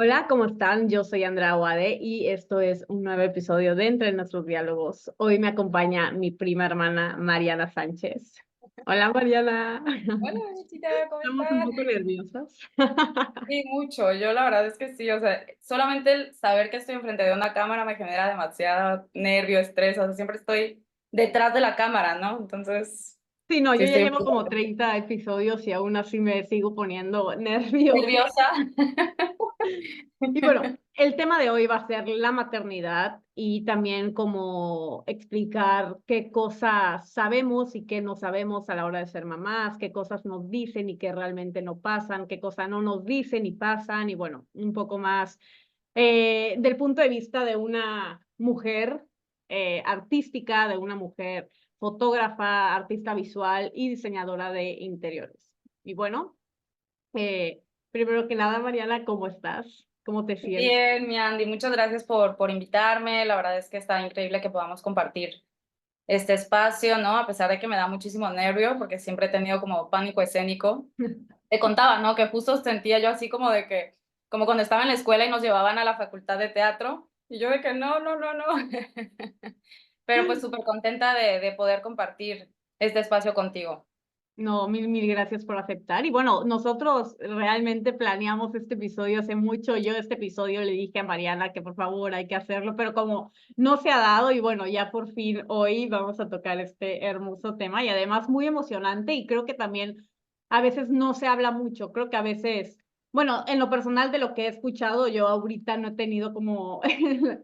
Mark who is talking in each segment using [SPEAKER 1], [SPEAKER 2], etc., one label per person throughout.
[SPEAKER 1] Hola, ¿cómo están? Yo soy Andrea Wade y esto es un nuevo episodio de Entre Nuestros Diálogos. Hoy me acompaña mi prima hermana Mariana Sánchez. Hola, Mariana.
[SPEAKER 2] Hola, Michita, ¿cómo
[SPEAKER 1] Estamos un
[SPEAKER 2] estás?
[SPEAKER 1] poco nerviosas.
[SPEAKER 2] Sí, mucho. Yo la verdad es que sí, o sea, solamente el saber que estoy enfrente de una cámara me genera demasiado nervio, estrés, o sea, siempre estoy detrás de la cámara, ¿no? Entonces,
[SPEAKER 1] Sí, no,
[SPEAKER 2] sí
[SPEAKER 1] yo ya
[SPEAKER 2] estoy un
[SPEAKER 1] llevo
[SPEAKER 2] poco
[SPEAKER 1] como 30 episodios y aún así me sigo poniendo nerviosa.
[SPEAKER 2] nerviosa.
[SPEAKER 1] Y bueno, el tema de hoy va a ser la maternidad y también como explicar qué cosas sabemos y qué no sabemos a la hora de ser mamás, qué cosas nos dicen y qué realmente no pasan, qué cosas no nos dicen y pasan, y bueno, un poco más del punto de vista de una mujer artística, de una mujer fotógrafa, artista visual y diseñadora de interiores. Y bueno, eh, primero que nada, Mariana, ¿cómo estás? ¿Cómo te sientes?
[SPEAKER 2] Bien, mi Andy, muchas gracias por invitarme. La verdad es que está increíble que podamos compartir este espacio, ¿no? A pesar de que me da muchísimo nervio, porque siempre he tenido como pánico escénico. Te contaba, ¿no? Que justo sentía yo así como de que, como cuando estaba en la escuela y nos llevaban a la facultad de teatro, y yo de que no, no, no, no. Pero pues súper contenta de poder compartir este espacio contigo.
[SPEAKER 1] No, mil gracias por aceptar. Y bueno, nosotros realmente planeamos este episodio hace mucho. Yo este episodio le dije a Mariana que por favor hay que hacerlo, pero como no se ha dado y bueno, ya por fin hoy vamos a tocar este hermoso tema y además muy emocionante y creo que también a veces no se habla mucho. Creo que a veces, bueno, en lo personal de lo que he escuchado, yo ahorita no he tenido como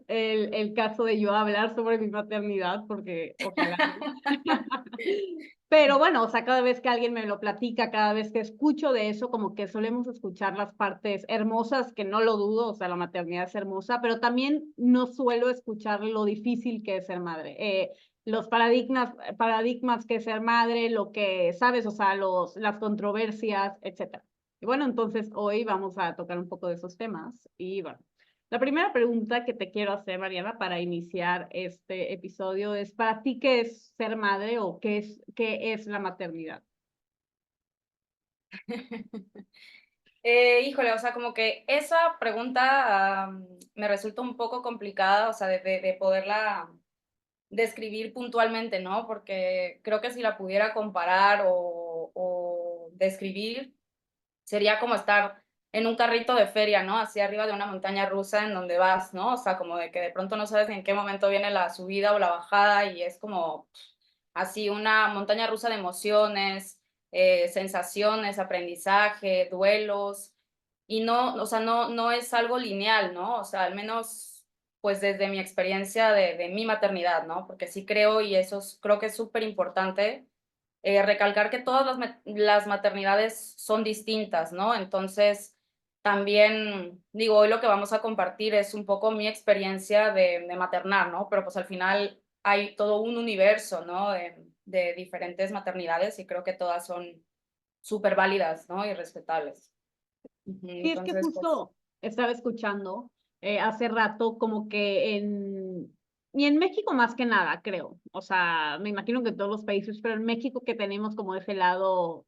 [SPEAKER 1] el caso de yo hablar sobre mi maternidad porque ojalá. Pero bueno, o sea, cada vez que alguien me lo platica, cada vez que escucho de eso, como que solemos escuchar las partes hermosas, que no lo dudo, o sea, la maternidad es hermosa, pero también no suelo escuchar lo difícil que es ser madre. Los paradigmas que es ser madre, lo que sabes, o sea, las controversias, etcétera. Y bueno, entonces hoy vamos a tocar un poco de esos temas. Y bueno, la primera pregunta que te quiero hacer, Mariana, para iniciar este episodio es, ¿para ti qué es ser madre o qué es la maternidad?
[SPEAKER 2] Híjole, o sea, como que esa pregunta me resulta un poco complicada, o sea, de poderla describir puntualmente, ¿no? Porque creo que si la pudiera comparar o describir, sería como estar en un carrito de feria, ¿no? Así arriba de una montaña rusa en donde vas, ¿no? O sea, como de que de pronto no sabes en qué momento viene la subida o la bajada y es como así una montaña rusa de emociones, sensaciones, aprendizaje, duelos, y no, o sea, no es algo lineal, ¿no? O sea, al menos, pues desde mi experiencia de mi maternidad, ¿no? Porque sí creo, y eso creo que es súper importante, recalcar que todas las maternidades son distintas, ¿no? Entonces, también, digo, hoy lo que vamos a compartir es un poco mi experiencia de maternar, ¿no? Pero pues al final hay todo un universo, ¿no? De diferentes maternidades y creo que todas son súper válidas, ¿no? Y respetables. Ujú.
[SPEAKER 1] Sí, es que
[SPEAKER 2] Entonces, pues,
[SPEAKER 1] justo estaba escuchando hace rato como que y en México más que nada, creo, o sea, me imagino que en todos los países, pero en México que tenemos como ese lado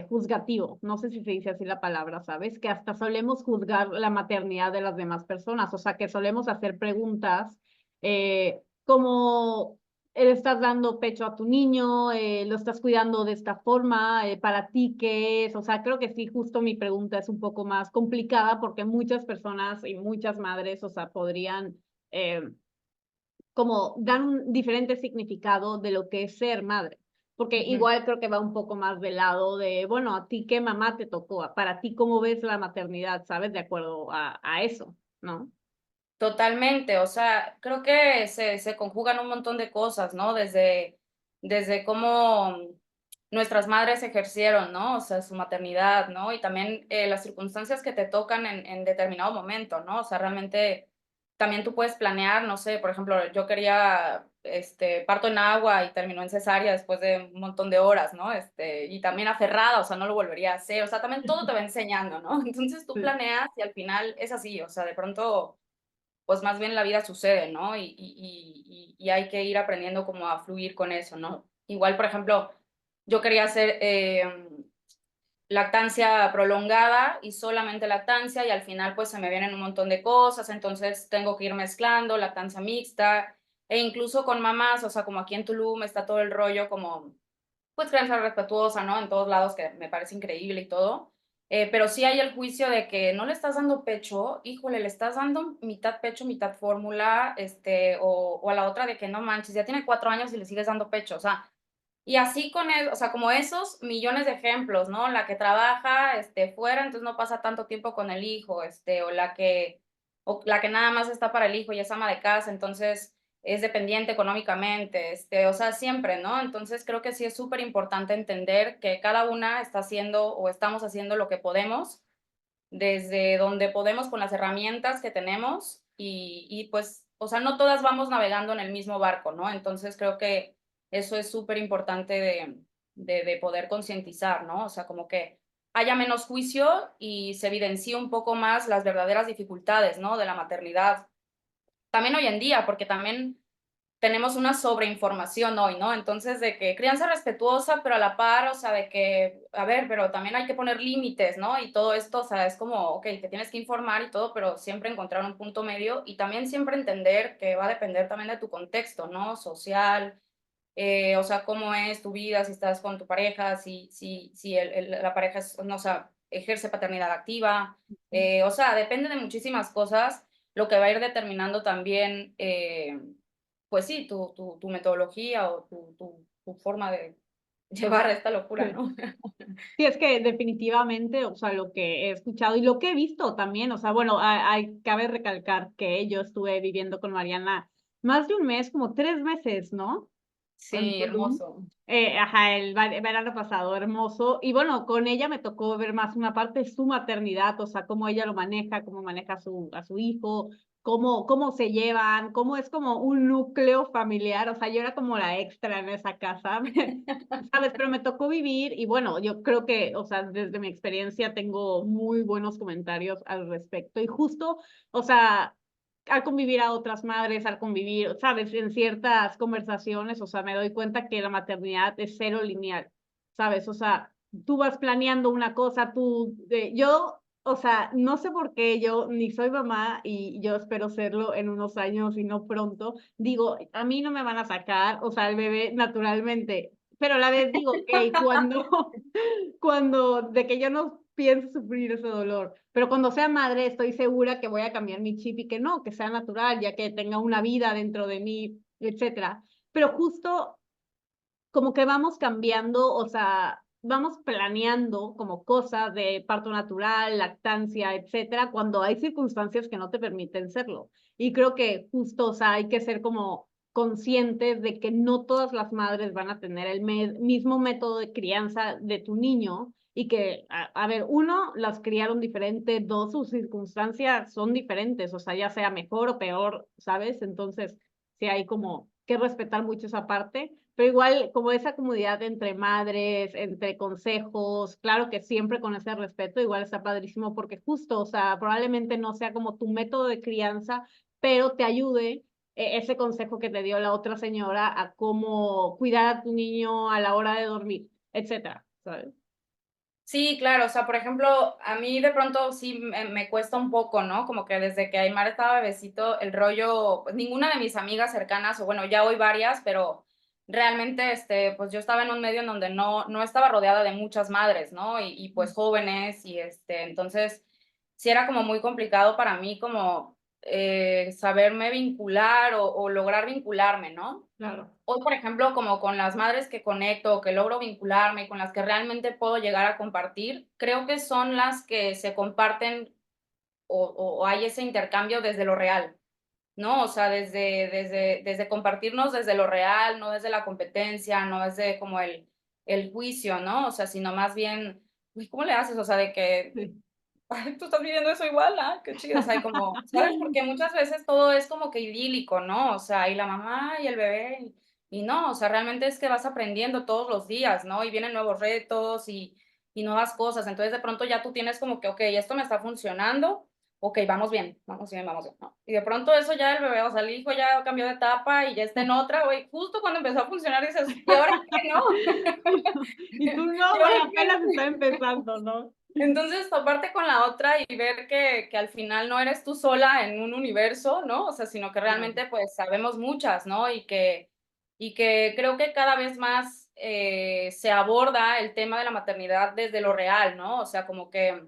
[SPEAKER 1] juzgativo, no sé si se dice así la palabra, ¿sabes? Que hasta solemos juzgar la maternidad de las demás personas, o sea, que solemos hacer preguntas como le estás dando pecho a tu niño, lo estás cuidando de esta forma, para ti, ¿qué es? O sea, creo que sí, justo mi pregunta es un poco más complicada porque muchas personas y muchas madres, o sea, podrían como dar un diferente significado de lo que es ser madre. Porque
[SPEAKER 2] ujú.
[SPEAKER 1] igual creo que va un poco más del lado de, bueno, a ti qué mamá te tocó, para ti cómo ves la maternidad, ¿sabes? De acuerdo a eso, ¿no?
[SPEAKER 2] Totalmente, o sea, creo que se conjugan un montón de cosas, ¿no? Desde cómo nuestras madres ejercieron, ¿no? O sea, su maternidad, ¿no? Y también las circunstancias que te tocan en determinado momento, ¿no? O sea, realmente también tú puedes planear, no sé, por ejemplo, yo quería, parto en agua y terminó en cesárea después de un montón de horas, ¿no? Y también aferrada, o sea, no lo volvería a hacer, o sea, también todo te va enseñando, ¿no? Entonces tú
[SPEAKER 1] Sí.
[SPEAKER 2] planeas y al final es así, o sea, de pronto pues más bien la vida sucede, ¿no? Y hay que ir aprendiendo como a fluir con eso, ¿no? Igual, por ejemplo, yo quería hacer, lactancia prolongada y solamente lactancia y al final pues se me vienen un montón de cosas, entonces tengo que ir mezclando lactancia mixta e incluso con mamás, o sea, como aquí en Tulum está todo el rollo como pues crianza respetuosa, ¿no? En todos lados, que me parece increíble y todo. Pero sí hay el juicio de que no le estás dando pecho, híjole, le estás dando mitad pecho, mitad fórmula, o a la otra de que no manches, ya tiene 4 años y le sigues dando pecho, o sea, y así con o sea, como esos millones de ejemplos, ¿no? La que trabaja, fuera, entonces no pasa tanto tiempo con el hijo, o la que nada más está para el hijo y es ama de casa, entonces es dependiente económicamente, o sea, siempre, ¿no? Entonces creo que sí es súper importante entender que cada una está haciendo o estamos haciendo lo que podemos, desde donde podemos con las herramientas que tenemos y pues, o sea, no todas vamos navegando en el mismo barco, ¿no? Entonces creo que eso es súper importante de poder concientizar, ¿no? O sea, como que haya menos juicio y se evidencie un poco más las verdaderas dificultades, ¿no? De la maternidad. También hoy en día, porque también tenemos una sobreinformación hoy, ¿no? Entonces, de que crianza respetuosa, pero a la par, o sea, de que, a ver, pero también hay que poner límites, ¿no? Y todo esto, o sea, es como, ok, te tienes que informar y todo, pero siempre encontrar un punto medio y también siempre entender que va a depender también de tu contexto, ¿no? Social, o sea, cómo es tu vida, si estás con tu pareja, si la pareja es, no, o sea, ejerce paternidad activa, o sea, depende de muchísimas cosas, lo que va a ir determinando también, pues sí, tu metodología o tu forma de llevar esta locura,
[SPEAKER 1] Sí.
[SPEAKER 2] ¿no?
[SPEAKER 1] Sí, es que definitivamente, o sea, lo que he escuchado y lo que he visto también, o sea, bueno, cabe recalcar que yo estuve viviendo con Mariana más de un mes, como 3 meses, ¿no? En
[SPEAKER 2] Sí,
[SPEAKER 1] Tulum.
[SPEAKER 2] hermoso.
[SPEAKER 1] Ajá, verano pasado, hermoso. Y bueno, con ella me tocó ver más una parte de su maternidad, o sea, cómo ella lo maneja, cómo maneja a su hijo, cómo se llevan, cómo es como un núcleo familiar. O sea, yo era como la extra en esa casa, ¿sabes? Pero me tocó vivir y bueno, yo creo que, o sea, desde mi experiencia tengo muy buenos comentarios al respecto. Y justo, o sea, al convivir a otras madres, al convivir, ¿sabes? En ciertas conversaciones, o sea, me doy cuenta que la maternidad es cero lineal, ¿sabes? O sea, tú vas planeando una cosa, yo, o sea, no sé por qué yo ni soy mamá y yo espero serlo en unos años y no pronto. Digo, a mí no me van a sacar, o sea, el bebé naturalmente, pero a la vez digo, ok, de que yo no pienso sufrir ese dolor, pero cuando sea madre estoy segura que voy a cambiar mi chip y que no, que sea natural, ya que tenga una vida dentro de mí, etcétera. Pero justo como que vamos cambiando, o sea, vamos planeando como cosas de parto natural, lactancia, etcétera, cuando hay circunstancias que no te permiten serlo. Y creo que justo, o sea, hay que ser como conscientes de que no todas las madres van a tener el mismo método de crianza de tu niño y que, a ver, uno, las criaron diferente, dos, sus circunstancias son diferentes, o sea, ya sea mejor o peor, ¿sabes? Entonces, sí hay como que respetar mucho esa parte, pero igual como esa comunidad entre madres, entre consejos, claro que siempre con ese respeto, igual está padrísimo porque justo, o sea, probablemente no sea como tu método de crianza, pero te ayude ese consejo que te dio la otra señora a cómo cuidar a tu niño a la hora de dormir, etcétera, ¿sabes?
[SPEAKER 2] Sí, claro, o sea, por ejemplo, a mí de pronto sí me cuesta un poco, ¿no? Como que desde que Aymar estaba bebecito, el rollo, pues ninguna de mis amigas cercanas, o bueno, ya hoy varias, pero realmente, pues yo estaba en un medio en donde no estaba rodeada de muchas madres, ¿no? Y pues jóvenes, y entonces sí era como muy complicado para mí como saberme vincular o lograr vincularme, ¿no?
[SPEAKER 1] Claro.
[SPEAKER 2] Hoy, por ejemplo, como con las madres que conecto, que logro vincularme y con las que realmente puedo llegar a compartir, creo que son las que se comparten o hay ese intercambio desde lo real, ¿no? O sea, desde compartirnos desde lo real, no desde la competencia, no desde como el juicio, ¿no? O sea, sino más bien, uy, ¿cómo le haces? O sea, de que
[SPEAKER 1] Sí.
[SPEAKER 2] ay, tú estás viviendo eso igual, ah, qué chido, o sea, y como, ¿sabes? Porque muchas veces todo es como que idílico, ¿no? O sea, y la mamá y el bebé, y no, o sea, realmente es que vas aprendiendo todos los días, ¿no? Y vienen nuevos retos y nuevas cosas, entonces de pronto ya tú tienes como que, okey, esto me está funcionando, ok, vamos bien, vamos bien, vamos bien, ¿no? Y de pronto eso ya el bebé, o sea, el hijo ya cambió de etapa y ya está en otra, güey, justo cuando empezó a funcionar dices, ¿y ahora qué, no?
[SPEAKER 1] Y tú no,
[SPEAKER 2] ¿Y
[SPEAKER 1] güey,
[SPEAKER 2] ahora
[SPEAKER 1] apenas
[SPEAKER 2] qué?
[SPEAKER 1] está empezando, ¿no?
[SPEAKER 2] Entonces, toparte con la otra y ver que al final no eres tú sola en un universo, ¿no? O sea, sino que
[SPEAKER 1] Claro.
[SPEAKER 2] realmente, pues, sabemos muchas, ¿no? Y que creo que cada vez más, se aborda el tema de la maternidad desde lo real, ¿no? O sea, como que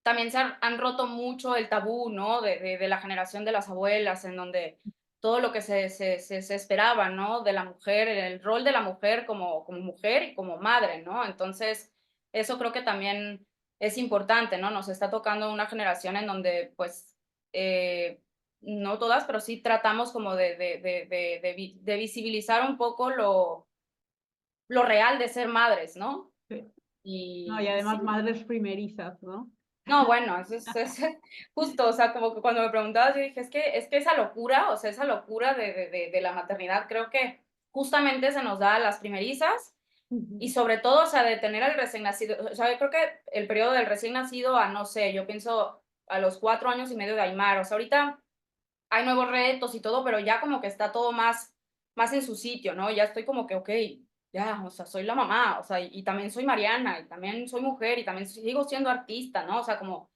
[SPEAKER 2] también han roto mucho el tabú, ¿no? De la generación de las abuelas, en donde todo lo que se esperaba, ¿no? De la mujer, el rol de la mujer como mujer y como madre, ¿no? Entonces, eso creo que también es importante, ¿no? Nos está tocando una generación en donde, pues, no todas, pero sí tratamos como de visibilizar un poco lo real de ser madres, ¿no?
[SPEAKER 1] Sí. No, y
[SPEAKER 2] Y
[SPEAKER 1] además
[SPEAKER 2] sí.
[SPEAKER 1] madres primerizas, ¿no?
[SPEAKER 2] No, bueno, eso es justo, o sea, como que cuando me preguntabas, yo dije, es que esa locura, o sea, esa locura de la maternidad, creo que justamente se nos da a las primerizas
[SPEAKER 1] Ujú.
[SPEAKER 2] y sobre todo, o sea, de tener al recién nacido, o sea, yo creo que el periodo del recién nacido a, no sé, yo pienso a los 4 años y medio de Aymar, o sea, ahorita hay nuevos retos y todo, pero ya como que está todo más en su sitio, ¿no? Ya estoy como que, okey, ya, o sea, soy la mamá, o sea, y también soy Mariana, y también soy mujer, y también sigo siendo artista, ¿no? O sea, como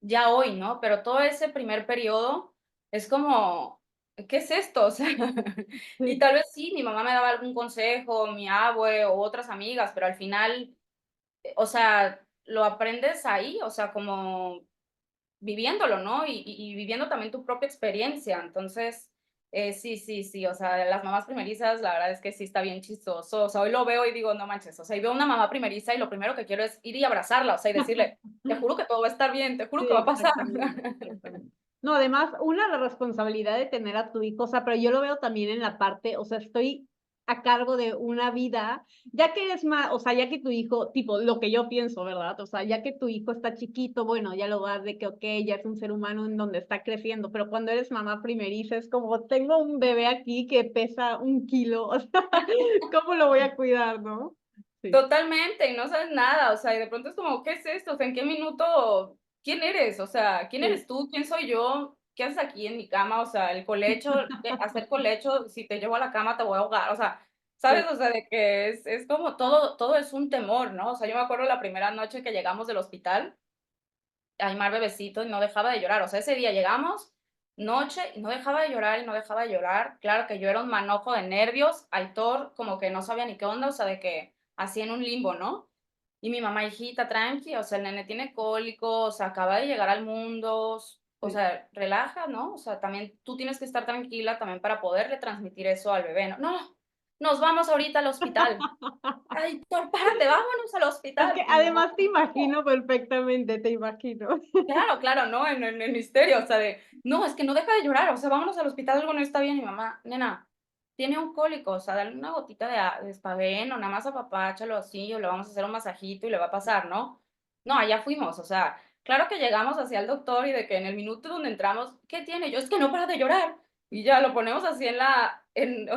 [SPEAKER 2] ya hoy, ¿no? Pero todo ese primer periodo es como, ¿qué es esto? O sea, y
[SPEAKER 1] Sí.
[SPEAKER 2] tal vez sí, mi mamá me daba algún consejo, mi abue o otras amigas, pero al final, o sea, lo aprendes ahí, o sea, como viviéndolo, ¿no? Y viviendo también tu propia experiencia. Entonces, sí, sí, sí, o sea, las mamás primerizas, la verdad es que sí está bien chistoso. O sea, hoy lo veo y digo, no manches, o sea, y veo una mamá primeriza y lo primero que quiero es ir y abrazarla, o sea, y decirle, te juro que todo va a estar bien, te juro
[SPEAKER 1] Sí,
[SPEAKER 2] que va a pasar.
[SPEAKER 1] exactamente, exactamente. No, además, una, la responsabilidad de tener a tu hijo, o sea, pero yo lo veo también en la parte, o sea, estoy a cargo de una vida, ya que eres más, o sea, ya que tu hijo, tipo, lo que yo pienso, ¿verdad? O sea, ya que tu hijo está chiquito, bueno, ya lo vas de que, ok, ya es un ser humano en donde está creciendo, pero cuando eres mamá primeriza es como, tengo un bebé aquí que pesa 1 kilo, o sea, ¿cómo lo voy a cuidar, no? Sí,
[SPEAKER 2] Totalmente, y no sabes nada, o sea, y de pronto es como, ¿qué es esto? O sea, ¿en qué minuto? ¿Quién eres? O sea, ¿quién
[SPEAKER 1] sí.
[SPEAKER 2] eres tú? ¿Quién soy yo? ¿Qué haces aquí en mi cama? O sea, el colecho, hacer colecho, si te llevo a la cama te voy a ahogar, o sea, ¿sabes?
[SPEAKER 1] Sí.
[SPEAKER 2] O sea, de que es como todo es un temor, ¿no? O sea, yo me acuerdo la primera noche que llegamos del hospital, Aymar bebecito y no dejaba de llorar, o sea, ese día llegamos, noche, y no dejaba de llorar y no dejaba de llorar, claro que yo era un manojo de nervios, Aitor como que no sabía ni qué onda, o sea, de que así en un limbo, ¿no? Y mi mamá, hijita, tranqui, o sea, el nene tiene cólico, o sea, acaba de llegar al mundo, o
[SPEAKER 1] Sí.
[SPEAKER 2] sea, relaja, ¿no? O sea, también tú tienes que estar tranquila también para poderle transmitir eso al bebé, ¿no? No, nos vamos ahorita al hospital. Ay, párate, vámonos al
[SPEAKER 1] Es que
[SPEAKER 2] hospital. Y mi mamá,
[SPEAKER 1] además te imagino perfectamente, te imagino.
[SPEAKER 2] claro, claro, ¿no? En misterio, o sea, de, no, es que no deja de llorar, o sea, vámonos al hospital, algo no está bien. Y mi mamá, nena, tiene un cólico, o sea, dale una gotita de espavén o nada más apapáchalo así, o le vamos a hacer un masajito y le va a pasar, ¿no? No, allá fuimos, o sea, claro que llegamos hacia el doctor y de que en el minuto donde entramos, ¿qué tiene? Yo, es que no para de llorar. Y ya lo ponemos así o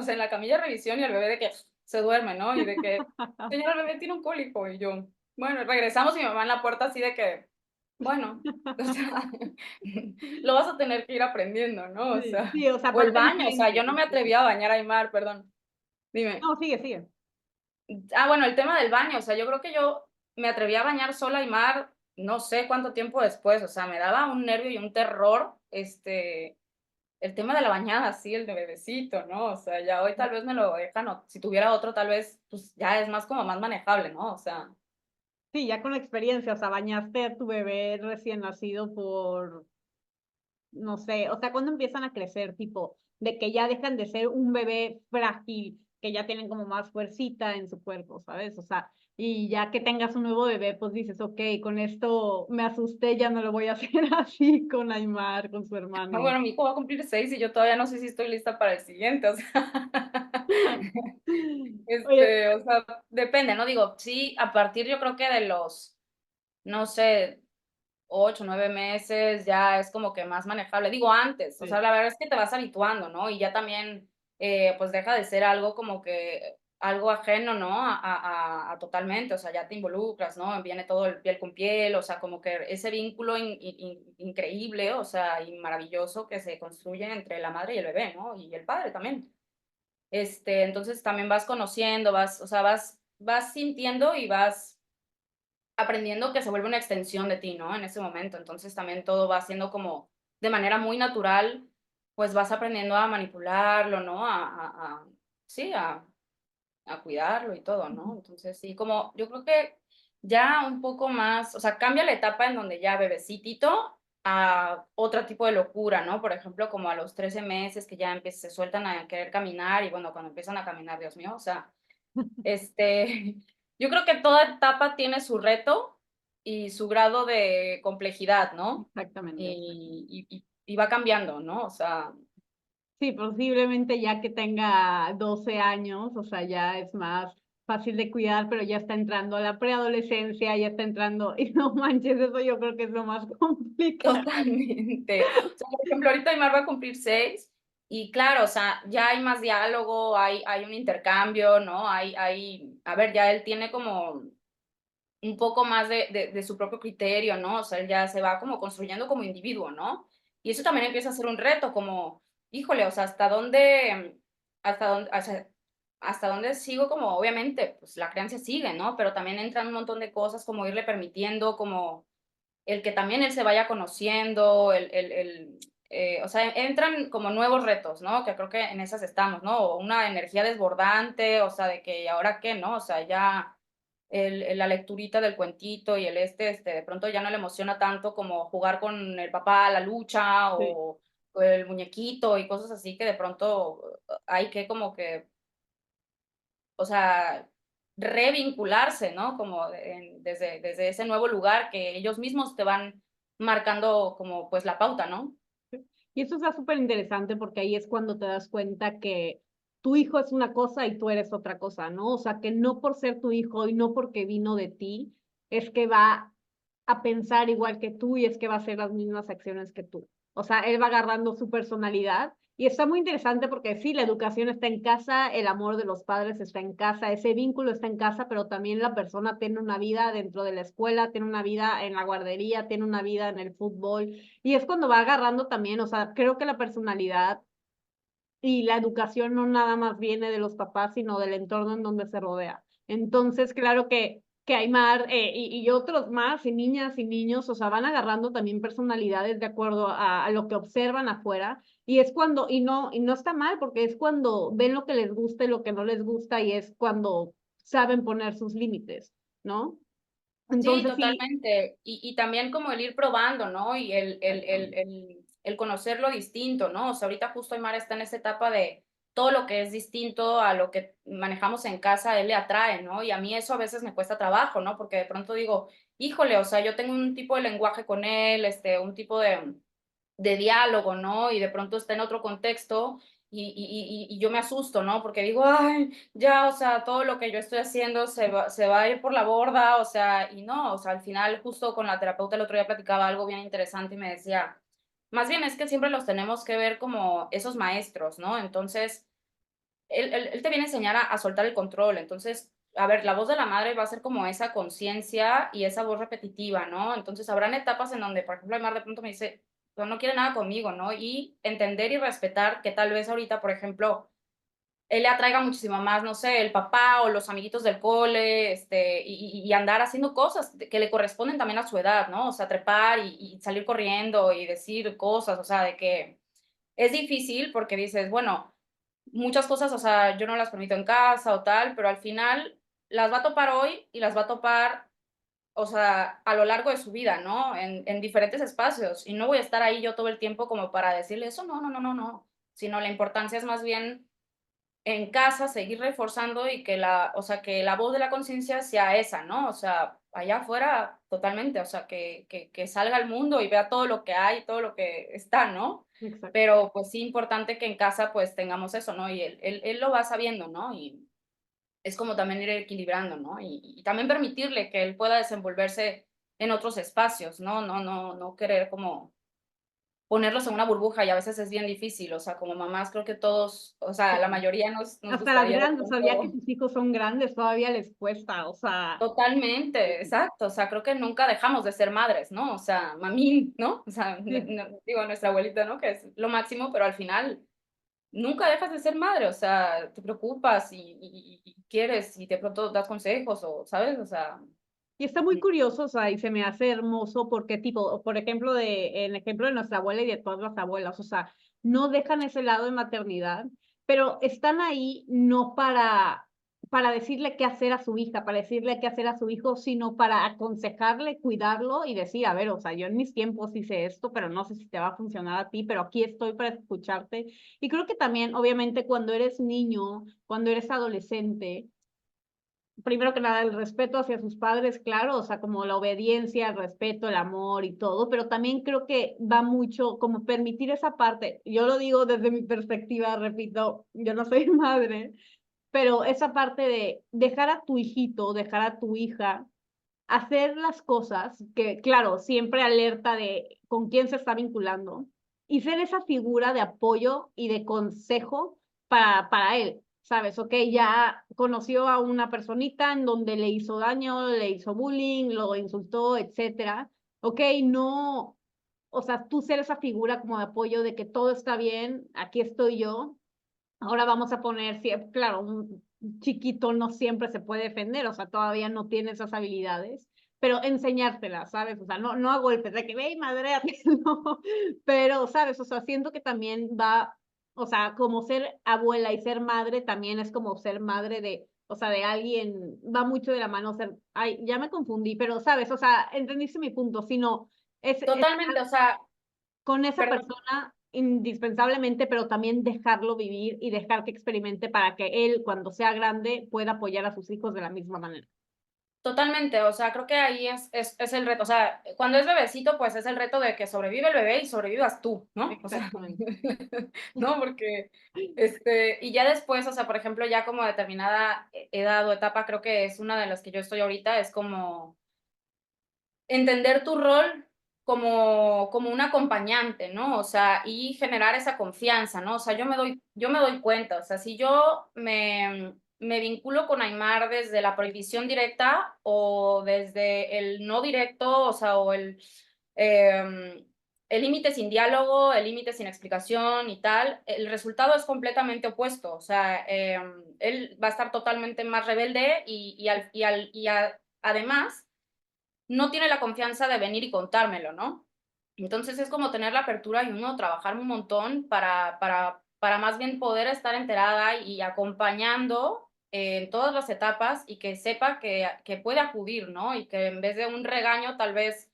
[SPEAKER 2] sea, en la camilla de revisión y el bebé de que se duerme, ¿no? Y de que, señora, el bebé tiene un cólico. Y yo, bueno, regresamos y mi mamá en la puerta así de que, bueno, o sea, lo vas a tener que ir aprendiendo, ¿no? O
[SPEAKER 1] Sí,
[SPEAKER 2] sea,
[SPEAKER 1] sí, o sea,
[SPEAKER 2] o el
[SPEAKER 1] aparte
[SPEAKER 2] baño, o sea, yo
[SPEAKER 1] diferente.
[SPEAKER 2] no me atrevía a bañar a Aymar, perdón. Dime.
[SPEAKER 1] No, sigue, sigue.
[SPEAKER 2] Bueno, el tema del baño, o sea, yo creo que yo me atreví a bañar sola a Aymar, no sé cuánto tiempo después, o sea, me daba un nervio y un terror, el tema de la bañada, sí, el de bebecito, ¿no? O sea, ya hoy tal vez me lo dejan, o si tuviera otro, tal vez, pues ya es más como más manejable, ¿no? O sea,
[SPEAKER 1] Sí, ya con la experiencia, o sea, bañaste a tu bebé recién nacido por, no sé, o sea, cuando empiezan a crecer, tipo, de que ya dejan de ser un bebé frágil, que ya tienen como más fuercita en su cuerpo, ¿sabes? O sea, y ya que tengas un nuevo bebé, pues dices, ok, con esto me asusté, ya no lo voy a hacer así con Aymar, con su hermano.
[SPEAKER 2] bueno, mi hijo va a cumplir 6 y yo todavía no sé si estoy lista para el siguiente, o sea.
[SPEAKER 1] Oye,
[SPEAKER 2] O sea, depende, ¿no? Digo, sí, a partir yo creo que de los, no sé, 8, 9 meses ya es como que más manejable. Digo, antes, o sea,
[SPEAKER 1] sí,
[SPEAKER 2] la verdad es que te vas habituando, ¿no? Y ya también, pues deja de ser algo como que algo ajeno, ¿no? A totalmente, o sea, ya te involucras, ¿no? Viene todo el piel con piel, o sea, como que ese vínculo increíble, o sea, y maravilloso que se construye entre la madre y el bebé, ¿no? Y el padre también. Entonces también vas conociendo, o sea, vas sintiendo y vas aprendiendo que se vuelve una extensión de ti, ¿no? En ese momento. Entonces también todo va siendo como de manera muy natural, pues vas aprendiendo a manipularlo, ¿no? Sí, a cuidarlo y todo, ¿no? Entonces sí, como yo creo que ya un poco más, o sea, cambia la etapa en donde ya bebecitito a otro tipo de locura, ¿no? Por ejemplo, como a los 13 meses que ya se sueltan a querer caminar y bueno, cuando empiezan a caminar, Dios mío, o sea, yo creo que toda etapa tiene su reto y su grado de complejidad, ¿no?
[SPEAKER 1] Exactamente, exactamente.
[SPEAKER 2] Y va cambiando, ¿no? O sea,
[SPEAKER 1] Sí, posiblemente ya que tenga 12 años, o sea, ya es más fácil de cuidar, pero ya está entrando a la preadolescencia, ya está entrando, y no manches, eso yo creo que es lo más complicado.
[SPEAKER 2] totalmente. O sea, por ejemplo, ahorita Aymar va a cumplir 6 y claro, o sea, ya hay más diálogo, hay un intercambio, ¿no? A ver, ya él tiene como un poco más de su propio criterio, ¿no? O sea, él ya se va como construyendo como individuo, ¿no? Y eso también empieza a ser un reto, como, híjole, o sea, hasta dónde sigo como, obviamente, pues la crianza sigue, ¿no? Pero también entran un montón de cosas como irle permitiendo, como el que también él se vaya conociendo, o sea, entran como nuevos retos, ¿no? Que creo que en esas estamos, ¿no? O una energía desbordante, o sea, de que, ¿y ahora qué, no? O sea, ya la lecturita del cuentito y de pronto ya no le emociona tanto como jugar con el papá a la lucha
[SPEAKER 1] Sí.
[SPEAKER 2] o el muñequito y cosas así que de pronto hay que como que, o sea, revincularse, ¿no? Como desde ese nuevo lugar que ellos mismos te van marcando como pues la pauta, ¿no?
[SPEAKER 1] Y eso está súper interesante porque ahí es cuando te das cuenta que tu hijo es una cosa y tú eres otra cosa, ¿no? O sea, que no por ser tu hijo y no porque vino de ti, es que va a pensar igual que tú y es que va a hacer las mismas acciones que tú. O sea, él va agarrando su personalidad y está muy interesante porque sí, la educación está en casa, el amor de los padres está en casa, ese vínculo está en casa, pero también la persona tiene una vida dentro de la escuela, tiene una vida en la guardería, tiene una vida en el fútbol y es cuando va agarrando también, o sea, creo que la personalidad y la educación no nada más viene de los papás, sino del entorno en donde se rodea. Entonces, claro que Aymar y otros más, y niñas y niños, o sea, van agarrando también personalidades de acuerdo a lo que observan afuera. Y es cuando, y no está mal, porque es cuando ven lo que les gusta y lo que no les gusta, y es cuando saben poner sus límites, ¿no?
[SPEAKER 2] Sí,
[SPEAKER 1] Entonces, sí,
[SPEAKER 2] totalmente. Y también como el ir probando, ¿no? Y
[SPEAKER 1] exactamente.
[SPEAKER 2] el conocer lo distinto, ¿no? O sea, ahorita justo Aymar está en esa etapa de todo lo que es distinto a lo que manejamos en casa, él le atrae, ¿no? Y a mí eso a veces me cuesta trabajo, ¿no? Porque de pronto digo, híjole, o sea, yo tengo un tipo de lenguaje con él, un tipo de diálogo, ¿no? Y de pronto está en otro contexto y yo me asusto, ¿no? Porque digo, ay, ya, o sea, todo lo que yo estoy haciendo se va a ir por la borda, o sea, y no, o sea, al final justo con la terapeuta el otro día platicaba algo bien interesante y me decía, más bien es que siempre los tenemos que ver como esos maestros, ¿no? Entonces, él te viene a enseñar a soltar el control, entonces, a ver, la voz de la madre va a ser como esa conciencia y esa voz repetitiva, ¿no? Entonces, habrán etapas en donde, por ejemplo, Aymar de pronto me dice, "Pero no quiere nada conmigo, ¿no?" Y entender y respetar que tal vez ahorita, por ejemplo, él le atraiga muchísimo más, no sé, el papá o los amiguitos del cole, y andar haciendo cosas que le corresponden también a su edad, ¿no? O sea, trepar y salir corriendo y decir cosas, o sea, de que es difícil porque dices, bueno, muchas cosas, o sea, yo no las permito en casa o tal, pero al final las va a topar hoy y las va a topar, o sea, a lo largo de su vida, ¿no? En diferentes espacios. Y no voy a estar ahí yo todo el tiempo como para decirle eso, no, no, no, no, no. Sino la importancia es más bien en casa seguir reforzando y que o sea, que la voz de la conciencia sea esa, ¿no? O sea, allá afuera totalmente, o sea, que salga al mundo y vea todo lo que hay, todo lo que está, ¿no?
[SPEAKER 1] Exacto.
[SPEAKER 2] Pero pues sí importante que en casa pues tengamos eso, ¿no? Y él lo va sabiendo, ¿no? Y es como también ir equilibrando, ¿no? Y también permitirle que él pueda desenvolverse en otros espacios, ¿no? No querer como ponerlos en una burbuja y a veces es bien difícil, o sea, como mamás creo que todos, o sea, la mayoría nos
[SPEAKER 1] Hasta las
[SPEAKER 2] gustaría de
[SPEAKER 1] grandes, o sea, ya que
[SPEAKER 2] pronto.
[SPEAKER 1] tus hijos son grandes, todavía les cuesta, o sea,
[SPEAKER 2] Totalmente, exacto, o sea, creo que nunca dejamos de ser madres, ¿no? O sea, mamín, ¿no? O sea,
[SPEAKER 1] sí.
[SPEAKER 2] digo, nuestra abuelita, ¿no? Que es lo máximo, pero al final nunca dejas de ser madre, o sea, te preocupas y quieres y de pronto das consejos o, ¿sabes? O sea,
[SPEAKER 1] Y está muy curioso, o sea, y se me hace hermoso porque, tipo, por ejemplo, el ejemplo de nuestra abuela y de todas las abuelas, o sea, no dejan ese lado de maternidad, pero están ahí no para decirle qué hacer a su hija, para decirle qué hacer a su hijo, sino para aconsejarle, cuidarlo y decir, a ver, o sea, yo en mis tiempos hice esto, pero no sé si te va a funcionar a ti, pero aquí estoy para escucharte. Y creo que también, obviamente, cuando eres niño, cuando eres adolescente, primero que nada, el respeto hacia sus padres, claro, o sea, como la obediencia, el respeto, el amor y todo, pero también creo que va mucho como permitir esa parte. Yo lo digo desde mi perspectiva, repito, yo no soy madre, pero esa parte de dejar a tu hijito, dejar a tu hija hacer las cosas que, claro, siempre alerta de con quién se está vinculando y ser esa figura de apoyo y de consejo para él, ¿sabes? Ok, ya conoció a una personita en donde le hizo daño, le hizo bullying, lo insultó, etcétera. Ok, no, o sea, tú ser esa figura como de apoyo de que todo está bien, aquí estoy yo. Ahora vamos a poner, claro, un chiquito no siempre se puede defender, o sea, todavía no tiene esas habilidades, pero enseñártelas, ¿sabes? O sea, no a golpes, de que ve y madréate, no, pero, ¿sabes? O sea, siento que también va, o sea, como ser abuela y ser madre también es como ser madre de, o sea, de alguien, va mucho de la mano ser, ay, ya me confundí, pero, ¿sabes? O sea, entendiste mi punto, sino es
[SPEAKER 2] totalmente, o sea,
[SPEAKER 1] con esa
[SPEAKER 2] perdón.
[SPEAKER 1] persona indispensablemente, pero también dejarlo vivir y dejar que experimente para que él, cuando sea grande, pueda apoyar a sus hijos de la misma manera.
[SPEAKER 2] Totalmente, o sea, creo que ahí es el reto, o sea, cuando es bebecito, pues es el reto de que sobrevive el bebé y sobrevivas tú, ¿no? O sea,
[SPEAKER 1] Exactamente.
[SPEAKER 2] ¿no? Porque, y ya después, o sea, por ejemplo, ya como determinada edad o etapa, creo que es una de las que yo estoy ahorita, es como entender tu rol como un acompañante, ¿no? O sea, y generar esa confianza, ¿no? O sea, yo me doy cuenta, o sea, si yo me vinculo con Aymar desde la prohibición directa o desde el no directo, o sea, em, el límite sin diálogo, el límite sin explicación y tal, el resultado es completamente opuesto. O sea, él va a estar totalmente más rebelde además no tiene la confianza de venir y contármelo, ¿no? Entonces es como tener la apertura y uno trabajar un montón para más bien poder estar enterada y acompañando en todas las etapas y que sepa que puede acudir, ¿no? Y que en vez de un regaño tal vez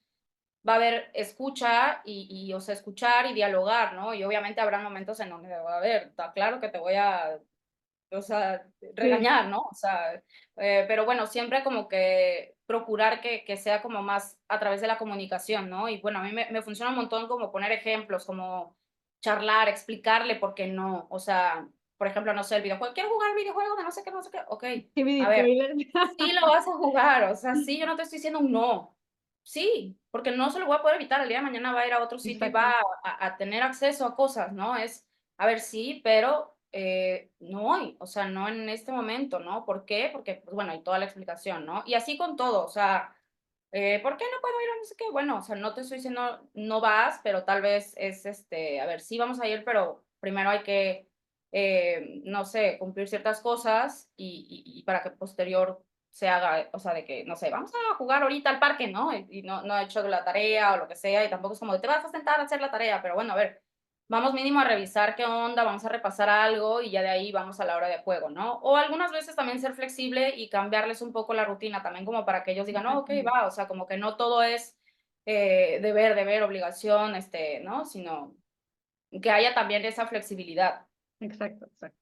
[SPEAKER 2] va a haber escucha o sea, escuchar y dialogar, ¿no? Y obviamente habrá momentos en donde va a haber, está claro que te voy a, o sea,
[SPEAKER 1] Sí,
[SPEAKER 2] regañar, ¿no? O sea, pero bueno, siempre como que procurar que sea como más a través de la comunicación, ¿no? Y bueno, a mí me funciona un montón como poner ejemplos, como charlar, explicarle por qué no. O sea, por ejemplo, no sé, el videojuego, quiero jugar videojuegos de no sé qué, no sé qué. Ok,
[SPEAKER 1] qué
[SPEAKER 2] a ver,
[SPEAKER 1] spoiler.
[SPEAKER 2] sí lo vas a jugar, o sea, sí, yo no te estoy diciendo un no. Sí, porque no se lo voy a poder evitar. El día de mañana va a ir a otro sitio y va
[SPEAKER 1] Exacto.
[SPEAKER 2] a tener acceso a cosas, ¿no? A ver, sí, pero no hoy, o sea, no en este momento, ¿no? ¿Por qué? Porque, pues bueno, hay toda la explicación, ¿no? Y así con todo, o sea, ¿por qué no puedo ir a no sé qué? Bueno, o sea, no te estoy diciendo no vas, pero tal vez es, a ver, sí vamos a ir, pero primero hay que, no sé, cumplir ciertas cosas y para que posterior se haga, o sea, de que, no sé, vamos a jugar ahorita al parque, ¿no? Y no he hecho la tarea o lo que sea, y tampoco es como de te vas a sentar a hacer la tarea, pero bueno, a ver, vamos mínimo a revisar qué onda, vamos a repasar algo y ya de ahí vamos a la hora de juego, ¿no? O algunas veces también ser flexible y cambiarles un poco la rutina, también como para que ellos digan, no, ok,
[SPEAKER 1] Exactamente.
[SPEAKER 2] va, o sea, como que no todo es deber, obligación, ¿no? Sino que haya también esa flexibilidad.
[SPEAKER 1] Exacto, exacto.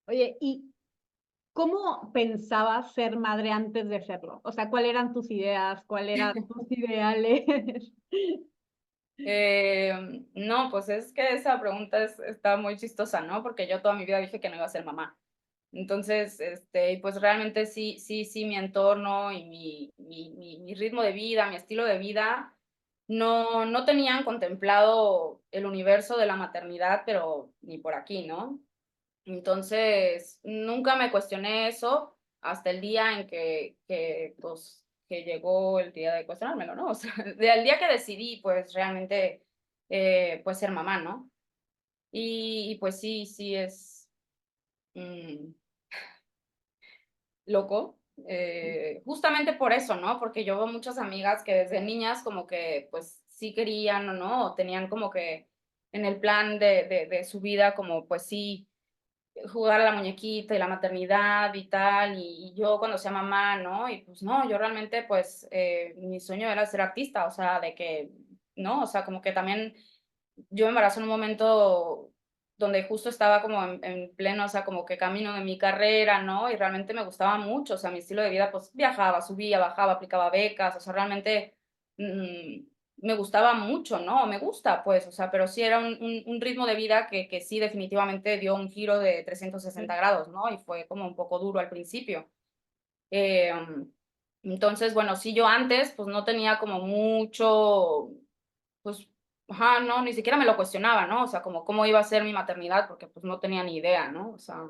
[SPEAKER 1] Oye, ¿y cómo pensabas ser madre antes de serlo? O sea, ¿cuáles eran tus ideas? ¿Cuáles eran tus ideales?
[SPEAKER 2] No, pues es que esa pregunta está muy chistosa, ¿no? Porque yo toda mi vida dije que no iba a ser mamá. Entonces, y pues realmente sí, mi entorno y mi ritmo de vida, mi estilo de vida, no tenían contemplado el universo de la maternidad, pero ni por aquí, ¿no? Entonces, nunca me cuestioné eso hasta el día en pues, que llegó el día de cuestionármelo, ¿no? O sea, del día que decidí, pues, realmente, pues, ser mamá, ¿no? Y pues sí es, mm, loco, justamente por eso, ¿no? Porque yo veo muchas amigas que desde niñas como que, pues, sí querían o no, o tenían como que en el plan de su vida como, pues sí, jugar a la muñequita y la maternidad y tal, y yo cuando sea mamá, ¿no? Y pues no, yo realmente, pues, mi sueño era ser artista, o sea, de que, ¿no? O sea, como que también yo me embarazo en un momento donde justo estaba como en pleno, o sea, como que camino de mi carrera, ¿no? Y realmente me gustaba mucho, o sea, mi estilo de vida, pues viajaba, subía, bajaba, aplicaba becas, o sea, realmente mm, me gustaba mucho, ¿no? Me gusta, pues, o sea, pero sí era un ritmo de vida que sí definitivamente dio un giro de 360 grados, ¿no? Y fue como un poco duro al principio. Entonces, bueno, sí, yo antes, pues no tenía como mucho, pues, ajá, no, ni siquiera me lo cuestionaba, ¿no? O sea, como cómo iba a ser mi maternidad, porque pues no tenía ni idea, ¿no? O sea,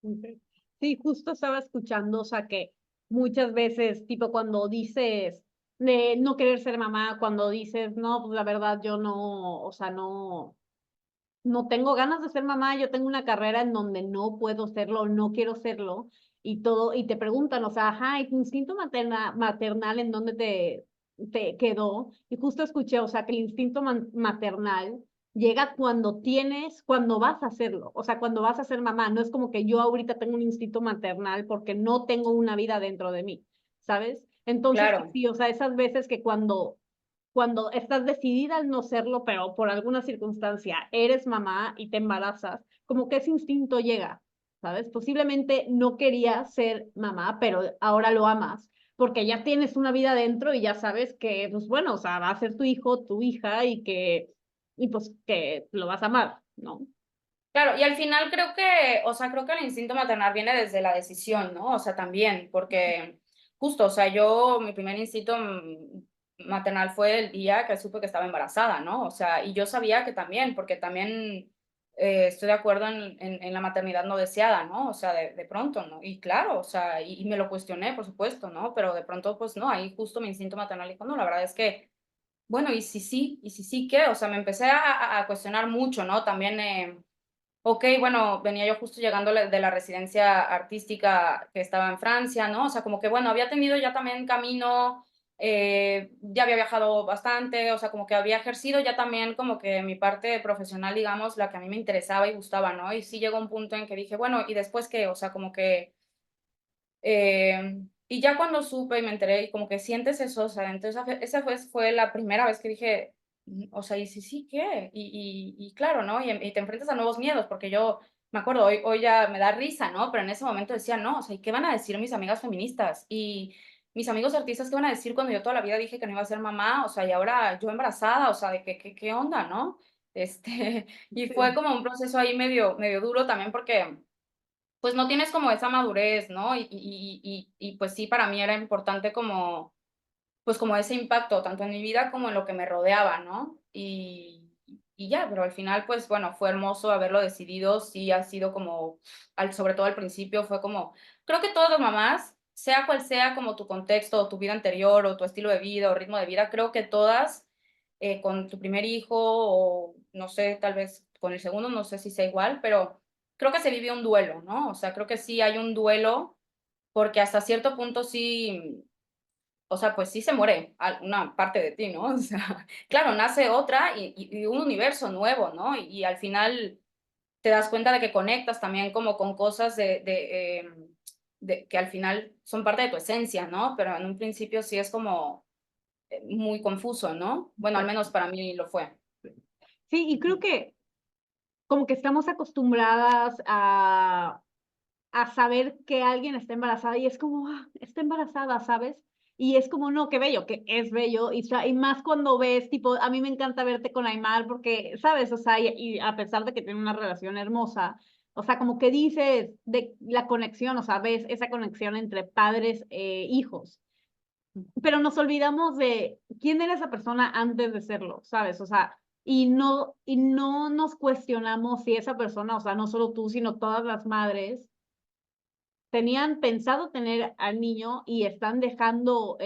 [SPEAKER 1] Ok. Sí, justo estaba escuchando, o sea, que muchas veces, tipo, cuando dices de no querer ser mamá, cuando dices, no, pues la verdad yo no, o sea, no tengo ganas de ser mamá, yo tengo una carrera en donde no puedo serlo, no quiero serlo, y todo, y te preguntan, o sea, ajá, ¿y tu instinto maternal en dónde te quedó? Y justo escuché, o sea, que el instinto maternal llega cuando vas a hacerlo, o sea, cuando vas a ser mamá, no es como que yo ahorita tengo un instinto maternal porque no tengo una vida dentro de mí, ¿sabes? Entonces, que
[SPEAKER 2] claro,
[SPEAKER 1] sí, o sea, esas veces que cuando estás decidida al no serlo, pero por alguna circunstancia eres mamá y te embarazas, como que ese instinto llega, ¿sabes? Posiblemente no querías ser mamá, pero ahora lo amas, porque ya tienes una vida dentro y ya sabes que, pues bueno, o sea, va a ser tu hijo, tu hija y pues que lo vas a amar, ¿no?
[SPEAKER 2] claro, y al final creo que, o sea, creo que el instinto maternal viene desde la decisión, ¿no? O sea, también, porque justo, o sea, yo, mi primer instinto maternal fue el día que supe que estaba embarazada, ¿no? O sea, y yo sabía que también, porque también estoy de acuerdo en la maternidad no deseada, ¿no? O sea, de pronto, ¿no? Y claro, o sea, y me lo cuestioné, por supuesto, ¿no? Pero de pronto, pues no, ahí justo mi instinto maternal dijo, no, la verdad es que, bueno, y si sí, ¿qué? O sea, me empecé a cuestionar mucho, ¿no? También... okey, bueno, venía yo justo llegando de la residencia artística que estaba en Francia, ¿no? O sea, como que, bueno, había tenido ya también camino, ya había viajado bastante, o sea, como que había ejercido ya también como que mi parte profesional, digamos, la que a mí me interesaba y gustaba, ¿no? Y sí llegó un punto en que dije: "Bueno, ¿y después qué?". O sea, como que, y ya cuando supe y me enteré, y como que sientes eso, o sea, entonces esa fue la primera vez que dije: o sea, ¿y si sí qué?". Y claro, ¿no? Y te enfrentas a nuevos miedos, porque yo me acuerdo, hoy ya me da risa, ¿no? Pero en ese momento decía: "No, o sea, ¿y qué van a decir mis amigas feministas? Y mis amigos artistas, ¿qué van a decir cuando yo toda la vida dije que no iba a ser mamá? O sea, y ahora yo embarazada, o sea, ¿de qué onda, no?". Este, y fue
[SPEAKER 1] Sí.
[SPEAKER 2] como un proceso ahí medio duro también porque pues no tienes como esa madurez, ¿no? Y pues sí, para mí era importante como, pues como ese impacto, tanto en mi vida como en lo que me rodeaba, ¿no? Y ya, pero al final, pues bueno, fue hermoso haberlo decidido, sí ha sido como, sobre todo al principio, fue como, creo que todas las mamás, sea cual sea como tu contexto, o tu vida anterior, o tu estilo de vida, o ritmo de vida, creo que todas, con tu primer hijo, o no sé, tal vez con el segundo, no sé si sea igual, pero creo que se vive un duelo, ¿no? O sea, creo que sí hay un duelo, porque hasta cierto punto sí, o sea, pues sí se muere una parte de ti, ¿no? O sea, claro, nace otra y un universo nuevo, ¿no? Y al final te das cuenta de que conectas también como con cosas de que al final son parte de tu esencia, ¿no? Pero en un principio sí es como muy confuso, ¿no? Bueno, al menos para mí lo fue.
[SPEAKER 1] Sí, y creo que como que estamos acostumbradas a saber que alguien está embarazada y es como, está embarazada, ¿sabes? Y es como, no, qué bello, que es bello, y más cuando ves, tipo, a mí me encanta verte con Aymar porque, ¿sabes? O sea, y a pesar de que tiene una relación hermosa, o sea, como que dices de la conexión, o sea, ves esa conexión entre padres e hijos. pero nos olvidamos de quién era esa persona antes de serlo, ¿sabes? O sea, y no nos cuestionamos si esa persona, o sea, no solo tú, sino todas las madres, tenían pensado tener al niño y están dejando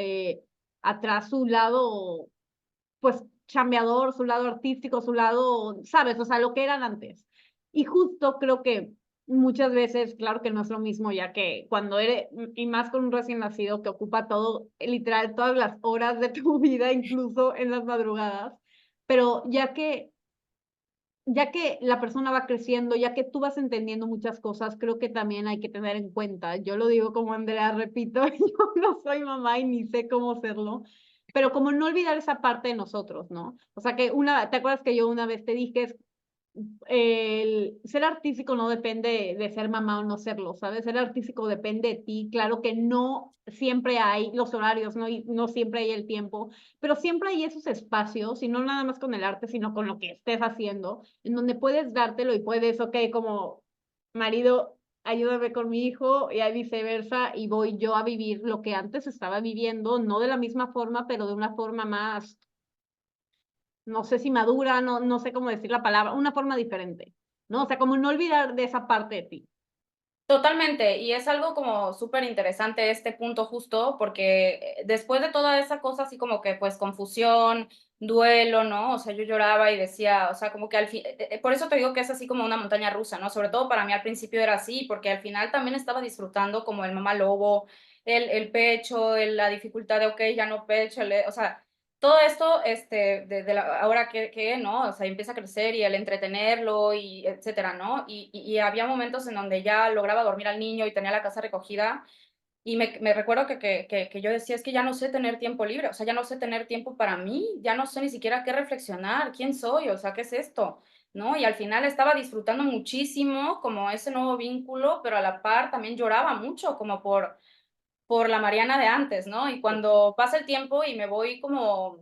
[SPEAKER 1] atrás su lado, pues, chambeador, su lado artístico, su lado, ¿sabes? O sea, lo que eran antes. Y justo creo que muchas veces, claro que no es lo mismo, ya que cuando eres, y más con un recién nacido que ocupa todo, literal, todas las horas de tu vida, incluso en las madrugadas, pero ya que la persona va creciendo, ya que tú vas entendiendo muchas cosas, creo que también hay que tener en cuenta, yo lo digo como Andrea, repito, yo no soy mamá y ni sé cómo serlo, pero como no olvidar esa parte de nosotros, ¿no? O sea que ¿te acuerdas que yo una vez te dije, el ser artístico no depende de ser mamá o no serlo, ¿sabes? Ser artístico depende de ti. Claro que no siempre hay los horarios, no, y no siempre hay el tiempo, pero siempre hay esos espacios, y no nada más con el arte, sino con lo que estés haciendo, en donde puedes dártelo y puedes, ok, como marido, ayúdame con mi hijo y viceversa, y voy yo a vivir lo que antes estaba viviendo, no de la misma forma, pero de una forma más, no sé si madura, no sé cómo decir la palabra, una forma diferente, ¿no? O sea, como no olvidar de esa parte de ti.
[SPEAKER 2] Totalmente, y es algo como súper interesante este punto justo, porque después de toda esa cosa así como que pues confusión, duelo, ¿no? O sea, yo lloraba y decía, o sea, como que al fin, por eso te digo que es así como una montaña rusa, ¿no? Sobre todo para mí al principio era así, porque al final también estaba disfrutando como el mamá lobo, el pecho, la dificultad de, ok, ya no pecho, o sea, todo esto, ahora que, ¿no? O sea, empieza a crecer y el entretenerlo y etcétera, ¿no? Y había momentos en donde ya lograba dormir al niño y tenía la casa recogida y me recuerdo que yo decía, es que ya no sé tener tiempo libre, o sea, ya no sé tener tiempo para mí, ya no sé ni siquiera qué reflexionar, quién soy, o sea, qué es esto, ¿no? Y al final estaba disfrutando muchísimo como ese nuevo vínculo, pero a la par también lloraba mucho como por la Mariana de antes, ¿no? Y cuando pasa el tiempo y me voy como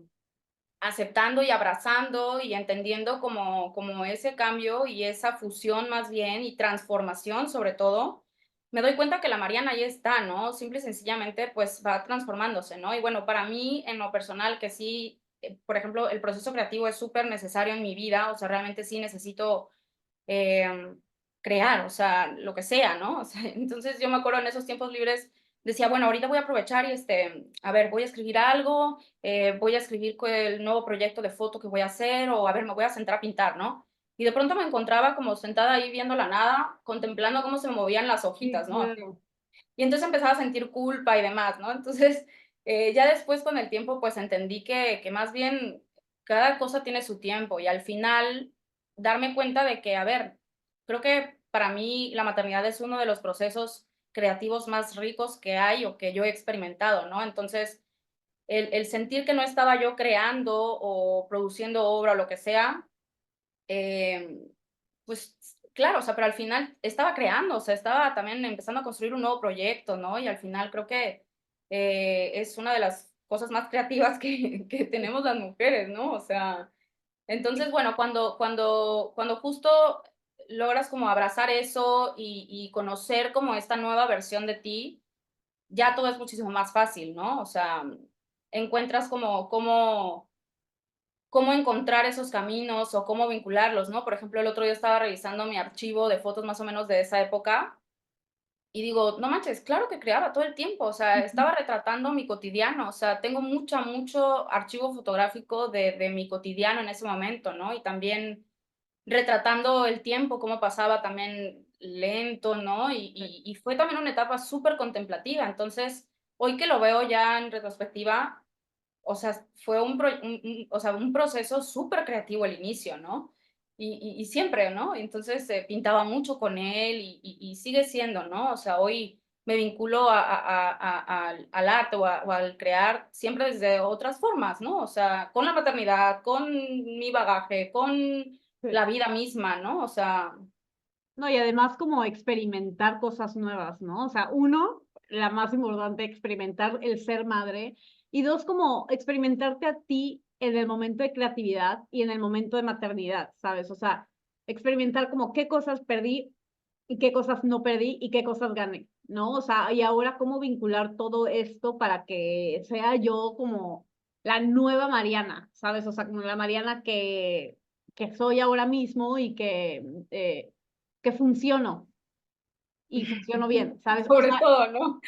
[SPEAKER 2] aceptando y abrazando y entendiendo como ese cambio y esa fusión más bien y transformación sobre todo, me doy cuenta que la Mariana ahí está, ¿no? Simple y sencillamente pues va transformándose, ¿no? Y bueno, para mí en lo personal que sí, por ejemplo, el proceso creativo es súper necesario en mi vida, o sea, realmente sí necesito crear, o sea, lo que sea, ¿no? O sea, entonces yo me acuerdo en esos tiempos libres, decía, bueno, ahorita voy a aprovechar y a ver, voy a escribir algo, voy a escribir el nuevo proyecto de foto que voy a hacer, o a ver, me voy a sentar a pintar, ¿no? Y de pronto me encontraba como sentada ahí viendo la nada, contemplando cómo se movían las
[SPEAKER 1] Sí,
[SPEAKER 2] hojitas, ¿no?
[SPEAKER 1] claro.
[SPEAKER 2] Y entonces empezaba a sentir culpa y demás, ¿no? Entonces, ya después con el tiempo, pues entendí que más bien cada cosa tiene su tiempo y al final darme cuenta de que, a ver, creo que para mí la maternidad es uno de los procesos creativos más ricos que hay o que yo he experimentado, ¿no? Entonces, el sentir que no estaba yo creando o produciendo obra o lo que sea, eh, pues claro, o sea, pero al final estaba creando, o sea, estaba también empezando a construir un nuevo proyecto, ¿no? Y al final creo que es una de las cosas más creativas que tenemos las mujeres, ¿no? O sea, entonces, bueno, cuando justo logras como abrazar eso y conocer como esta nueva versión de ti, ya todo es muchísimo más fácil, ¿no? O sea, encuentras como cómo encontrar esos caminos o cómo vincularlos, ¿no? Por ejemplo, el otro día estaba revisando mi archivo de fotos más o menos de esa época y digo, no manches, claro que creaba todo el tiempo, o sea, estaba retratando mi cotidiano, o sea, tengo mucho archivo fotográfico de mi cotidiano en ese momento, ¿no? Y también retratando el tiempo, cómo pasaba también lento, ¿no? Y fue también una etapa súper contemplativa. Entonces, hoy que lo veo ya en retrospectiva, o sea, fue o sea, un proceso súper creativo al inicio, ¿no? Y siempre, ¿no? Entonces, pintaba mucho con él y sigue siendo, ¿no? O sea, hoy me vinculo al arte o al crear siempre desde otras formas, ¿no? O sea, con la maternidad, con mi bagaje, con
[SPEAKER 1] Sí.
[SPEAKER 2] la vida misma, ¿no? O sea,
[SPEAKER 1] No, y además como experimentar cosas nuevas, ¿no? O sea, uno, la más importante, experimentar el ser madre, y dos, como experimentarte a ti en el momento de creatividad y en el momento de maternidad, ¿sabes? O sea, experimentar como qué cosas perdí, y qué cosas no perdí y qué cosas gané, ¿no? O sea, y ahora cómo vincular todo esto para que sea yo como la nueva Mariana, ¿sabes? O sea, como la Mariana que soy ahora mismo y que funciono y funciono bien, ¿sabes? O
[SPEAKER 2] Sobre
[SPEAKER 1] sea,
[SPEAKER 2] todo, ¿no?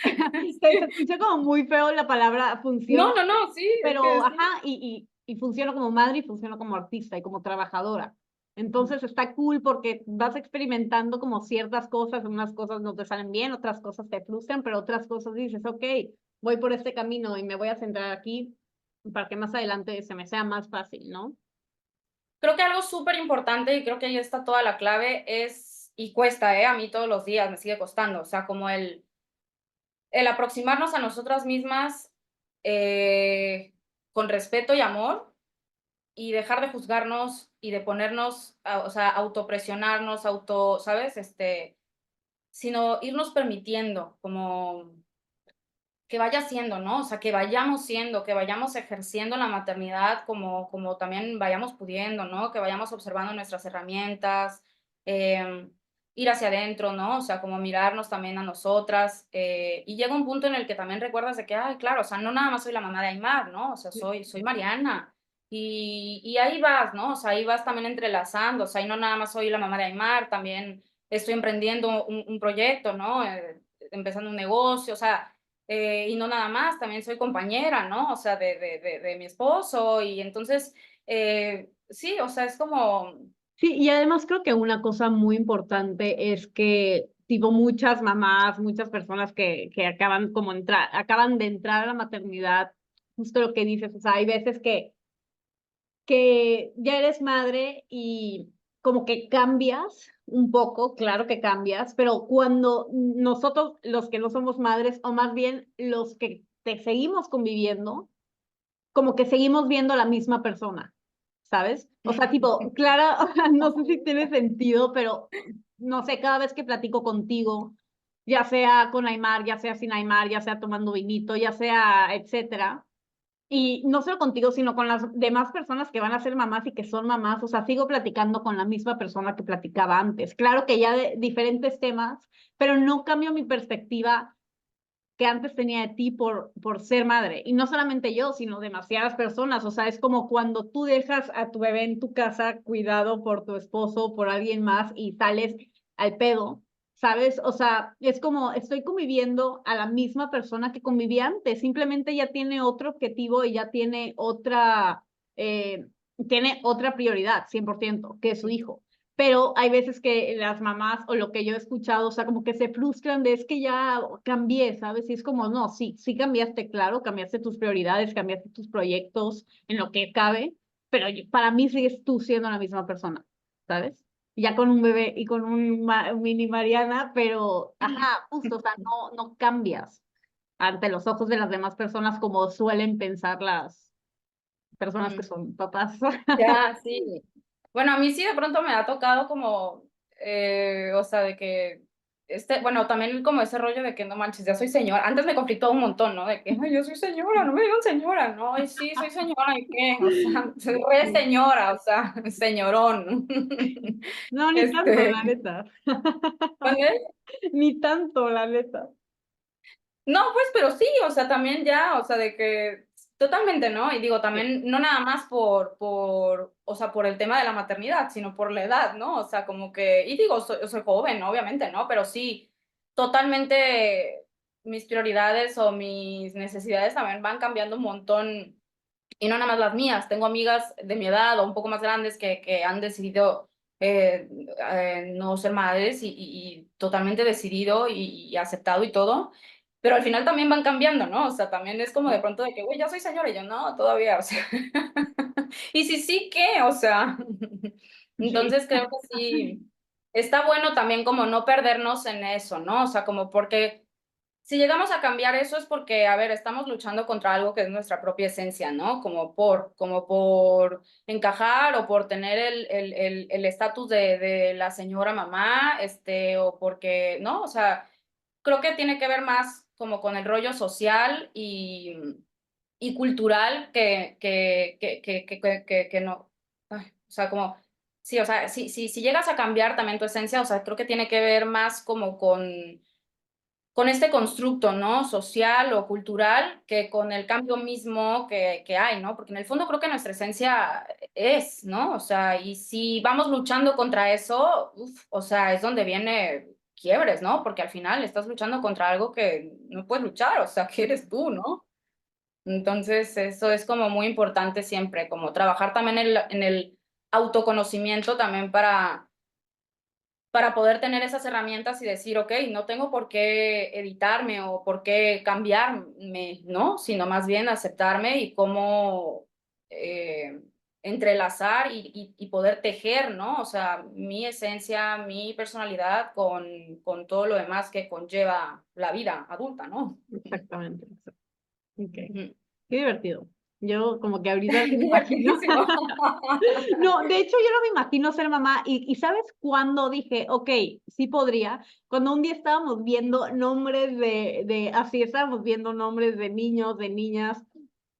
[SPEAKER 1] se escucha como muy feo la palabra funciono,
[SPEAKER 2] No, no, no, sí, es que
[SPEAKER 1] pero
[SPEAKER 2] sí.
[SPEAKER 1] ajá, y funciono como madre y funciono como artista y como trabajadora. Entonces está cool porque vas experimentando como ciertas cosas, unas cosas no te salen bien, otras cosas te frustran, pero otras cosas dices, ok, voy por este camino y me voy a centrar aquí para que más adelante se me sea más fácil, ¿no?
[SPEAKER 2] Creo que algo súper importante, y creo que ahí está toda la clave, es, y cuesta, a mí todos los días me sigue costando, o sea, como el aproximarnos a nosotras mismas con respeto y amor y dejar de juzgarnos y de ponernos, o sea, autopresionarnos, ¿sabes? Sino irnos permitiendo como que vaya siendo, ¿no? O sea, que vayamos siendo, que vayamos ejerciendo la maternidad como también vayamos pudiendo, ¿no? Que vayamos observando nuestras herramientas, ir hacia adentro, ¿no? O sea, como mirarnos también a nosotras. Y llega un punto en el que también recuerdas de que, ay, claro, o sea, no nada más soy la mamá de Aymar, ¿no? O sea, soy Mariana. Y ahí vas, ¿no? O sea, ahí vas también entrelazando, o sea, y no nada más soy la mamá de Aymar, también estoy emprendiendo un proyecto, ¿no? Empezando un negocio, o sea, y no nada más, también soy compañera, ¿no? O sea, de mi esposo, y entonces, sí, o sea, es como,
[SPEAKER 1] Sí, y además creo que una cosa muy importante es que, tipo, muchas mamás, muchas personas que acaban como acaban de entrar a la maternidad, justo lo que dices, o sea, hay veces que ya eres madre y como que cambias un poco, claro que cambias, pero cuando nosotros, los que no somos madres, o más bien los que te seguimos conviviendo, como que seguimos viendo a la misma persona, ¿sabes? O sea, tipo, Clara, no sé si tiene sentido, pero no sé, cada vez que platico contigo, ya sea con Aymar, ya sea sin Aymar, ya sea tomando vinito, ya sea, etcétera, y no solo contigo, sino con las demás personas que van a ser mamás y que son mamás, o sea, sigo platicando con la misma persona que platicaba antes. Claro que ya de diferentes temas, pero no cambio mi perspectiva que antes tenía de ti por ser madre. Y no solamente yo, sino demasiadas personas. O sea, es como cuando tú dejas a tu bebé en tu casa cuidado por tu esposo, por alguien más y sales al pedo, ¿sabes? O sea, es como estoy conviviendo a la misma persona que convivía antes. Simplemente ya tiene otro objetivo y ya tiene otra prioridad, 100%, que es su hijo, pero hay veces que las mamás o lo que yo he escuchado, o sea, como que se frustran de es que ya cambié, ¿sabes? Y es como, no, sí, sí cambiaste, claro, cambiaste tus prioridades, cambiaste tus proyectos en lo que cabe, pero para mí sigues tú siendo la misma persona, ¿sabes? Ya con un bebé y con un mini Mariana, pero, ajá, justo, o sea, no cambias ante los ojos de las demás personas como suelen pensar las personas que
[SPEAKER 2] mm,
[SPEAKER 1] son papás.
[SPEAKER 2] ya, sí. Bueno, a mí sí de pronto me ha tocado como, o sea, de que, bueno, también como ese rollo de que no manches, ya soy señora. Antes me conflictó un montón, ¿no? De que, ay, yo soy señora, no me digan señora, no, ay, sí, soy señora, ¿y qué? O sea, soy re señora, o sea, señorón.
[SPEAKER 1] No, ni tanto,
[SPEAKER 2] Este,
[SPEAKER 1] la neta.
[SPEAKER 2] ¿Vale?
[SPEAKER 1] Ni tanto, la neta.
[SPEAKER 2] No, pues, pero sí, o sea, también ya, o sea, de que totalmente, ¿no? Y digo,
[SPEAKER 1] Sí.
[SPEAKER 2] también, no nada más o sea, por el tema de la maternidad, sino por la edad, ¿no? O sea, como que, y digo, soy joven, obviamente, ¿no? Pero sí, totalmente mis prioridades o mis necesidades también van cambiando un montón, y no nada más las mías. Tengo amigas de mi edad o un poco más grandes que han decidido no ser madres y totalmente decidido y aceptado y todo, pero al final también van cambiando, ¿no? O sea, también es como de pronto de que, güey, ya soy señora, y yo, no, todavía, o sea, y si sí, ¿qué? O sea,
[SPEAKER 1] Sí.
[SPEAKER 2] entonces creo que sí, está bueno también como no perdernos en eso, ¿no? O sea, como porque si llegamos a cambiar eso es porque, a ver, estamos luchando contra algo que es nuestra propia esencia, ¿no? Como por encajar o por tener el estatus de la señora mamá, o porque, ¿no? O sea, creo que tiene que ver más como con el rollo social y cultural que no. Ay, o sea, como Sí, o sea, si llegas a cambiar también tu esencia, o sea, creo que tiene que ver más como con este constructo, ¿no? Social o cultural, que con el cambio mismo que hay, ¿no? Porque en el fondo creo que nuestra esencia es, ¿no? O sea, y si vamos luchando contra eso, uf, o sea, es donde viene quiebres, ¿no? Porque al final estás luchando contra algo que no puedes luchar, o sea, que eres tú, ¿no? Entonces, eso es como muy importante siempre, como trabajar también en el autoconocimiento también para poder tener esas herramientas y decir, ok, no tengo por qué editarme o por qué cambiarme, ¿no? Sino más bien aceptarme y cómo entrelazar y poder tejer, ¿no? O sea, mi esencia, mi personalidad con todo lo demás que conlleva la vida adulta, ¿no?
[SPEAKER 1] Exactamente. Ok.
[SPEAKER 2] Ujú.
[SPEAKER 1] Qué divertido. Yo como que ahorita me imagino.
[SPEAKER 2] Divertidísimo.
[SPEAKER 1] No, de hecho yo no me imagino ser mamá y ¿sabes cuándo dije, ok, sí podría? Cuando un día estábamos viendo nombres así estábamos viendo nombres de niños, de niñas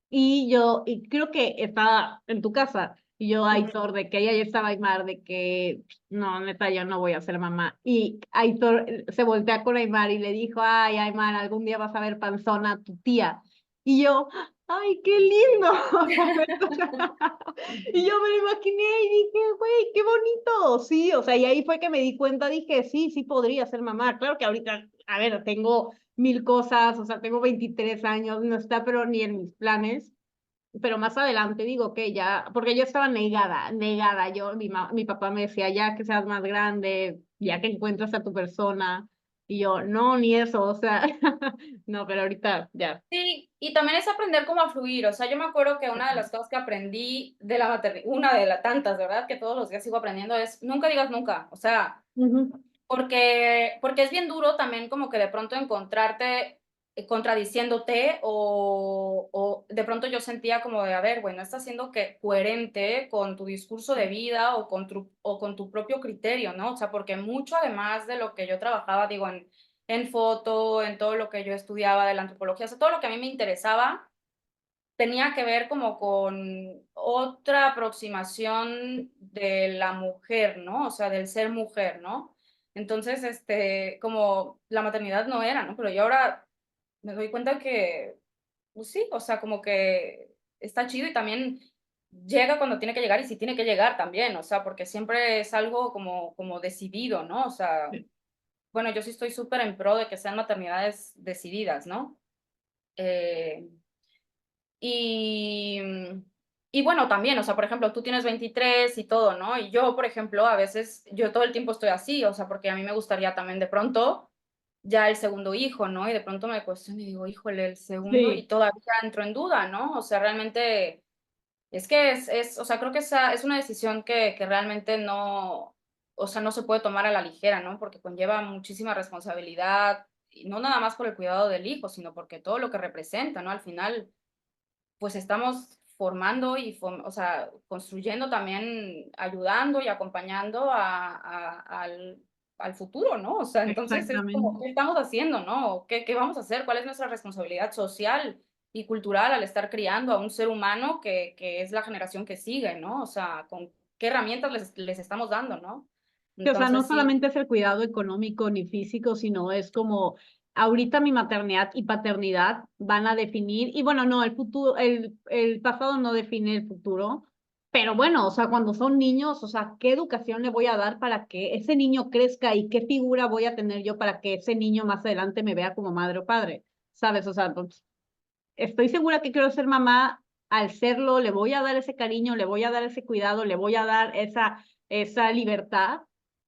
[SPEAKER 1] y creo que estaba en tu casa y yo,
[SPEAKER 2] Ujú.
[SPEAKER 1] Aitor, de que ella ya estaba Aymar, de que no, neta, yo no voy a ser mamá. Y Aitor se voltea con Aymar y le dijo, ay, Aymar, algún día vas a ver panzona a tu tía. Y yo, ay, qué lindo. Y yo me lo imaginé y dije, güey, qué bonito. Sí, o sea, y ahí fue que me di cuenta, dije, sí, sí podría ser mamá. Claro que ahorita, a ver, tengo mil cosas, o sea, tengo 23 años, no está, pero ni en mis planes. Pero más adelante digo que ya, porque yo estaba negada, negada. Mi papá me decía, ya que seas más grande, ya que encuentras a tu persona. Y yo, no, ni eso, o sea, no, pero ahorita ya.
[SPEAKER 2] Sí, y también es aprender cómo a fluir. O sea, yo me acuerdo que una de las cosas que aprendí de la maternidad, una de las tantas, ¿verdad? Que todos los días sigo aprendiendo es nunca digas nunca. O sea,
[SPEAKER 1] Ujú.
[SPEAKER 2] porque es bien duro también como que de pronto encontrarte contradiciéndote o de pronto yo sentía como de, a ver, bueno, estás siendo que coherente con tu discurso de vida o con tu propio criterio, ¿no? O sea, porque mucho además de lo que yo trabajaba, digo, en foto, en todo lo que yo estudiaba de la antropología, o sea, todo lo que a mí me interesaba tenía que ver como con otra aproximación de la mujer, ¿no? O sea, del ser mujer, ¿no? Entonces, como la maternidad no era, ¿no? Pero yo ahora me doy cuenta que, pues sí, o sea, como que está chido y también llega cuando tiene que llegar y si tiene que llegar también, o sea, porque siempre es algo como decidido, ¿no? O sea, bueno, yo sí estoy súper en pro de que sean maternidades decididas, ¿no? Eh, y, y bueno, también, o sea, por ejemplo, tú tienes 23 y todo, ¿no? Y yo, por ejemplo, a veces, yo todo el tiempo estoy así, o sea, porque a mí me gustaría también de pronto ya el segundo hijo, ¿no? Y de pronto me cuestiono y digo, híjole, el segundo, y
[SPEAKER 1] Sí,
[SPEAKER 2] todavía entro en duda, ¿no? O sea, realmente, es que o sea, creo que esa es una decisión que realmente no, o sea, no se puede tomar a la ligera, ¿no? Porque conlleva muchísima responsabilidad, y no nada más por el cuidado del hijo, sino porque todo lo que representa, ¿no? Al final pues estamos formando o sea, construyendo también, ayudando y acompañando al futuro, ¿no? O sea, entonces es como,
[SPEAKER 1] exactamente.
[SPEAKER 2] ¿qué estamos haciendo, no? ¿Qué vamos a hacer? ¿Cuál es nuestra responsabilidad social y cultural al estar criando a un ser humano que es la generación que sigue, ¿no? O sea, ¿con qué herramientas les estamos dando, no?
[SPEAKER 1] Sí, o sea, no
[SPEAKER 2] Entonces sí.
[SPEAKER 1] solamente es el cuidado económico ni físico, sino es como ahorita mi maternidad y paternidad van a definir, y bueno, no, el futuro, el pasado no define el futuro, pero bueno, o sea, cuando son niños, o sea, ¿qué educación le voy a dar para que ese niño crezca y qué figura voy a tener yo para que ese niño más adelante me vea como madre o padre? ¿Sabes? O sea, pues, estoy segura que quiero ser mamá, al serlo, le voy a dar ese cariño, le voy a dar ese cuidado, le voy a dar esa libertad,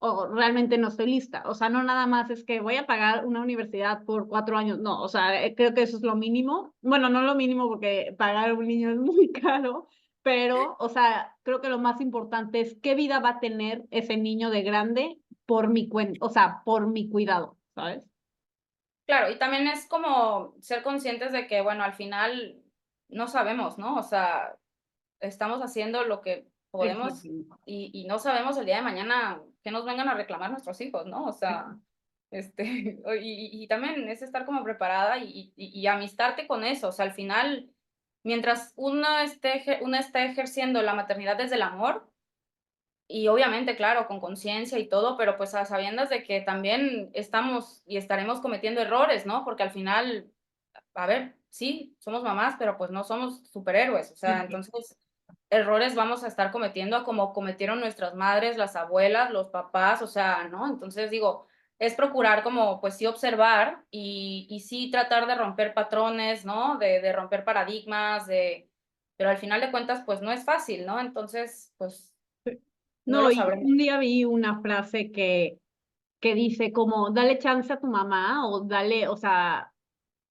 [SPEAKER 1] o realmente no estoy lista. O sea, no nada más es que voy a pagar una universidad por 4 años, no, o sea, creo que eso es lo mínimo. Bueno, no lo mínimo porque pagar un niño es muy caro, pero, o sea, creo que lo más importante es qué vida va a tener ese niño de grande por mi cuenta, o sea, por mi cuidado, ¿sabes?
[SPEAKER 2] Claro, y también es como ser conscientes de que, bueno, al final no sabemos, ¿no? O sea, estamos haciendo lo que podemos
[SPEAKER 1] Exacto.
[SPEAKER 2] y no sabemos el día de mañana que nos vengan a reclamar nuestros hijos, ¿no? O sea, y también es estar como preparada y amistarte con eso. O sea, al final, mientras uno esté ejerciendo la maternidad desde el amor y obviamente, claro, con conciencia y todo, pero pues a sabiendas de que también estamos y estaremos cometiendo errores, ¿no? Porque al final, a ver, sí, somos mamás, pero pues no somos superhéroes, o sea,
[SPEAKER 1] Sí.
[SPEAKER 2] entonces errores vamos a estar cometiendo como cometieron nuestras madres, las abuelas, los papás, o sea, ¿no? Entonces digo, es procurar como, pues sí observar y sí tratar de romper patrones, ¿no? De romper paradigmas, pero al final de cuentas, pues no es fácil, ¿no? Entonces, pues no
[SPEAKER 1] No,
[SPEAKER 2] lo
[SPEAKER 1] y un
[SPEAKER 2] sabremos.
[SPEAKER 1] día vi una frase que dice como, dale chance a tu mamá o dale, o sea,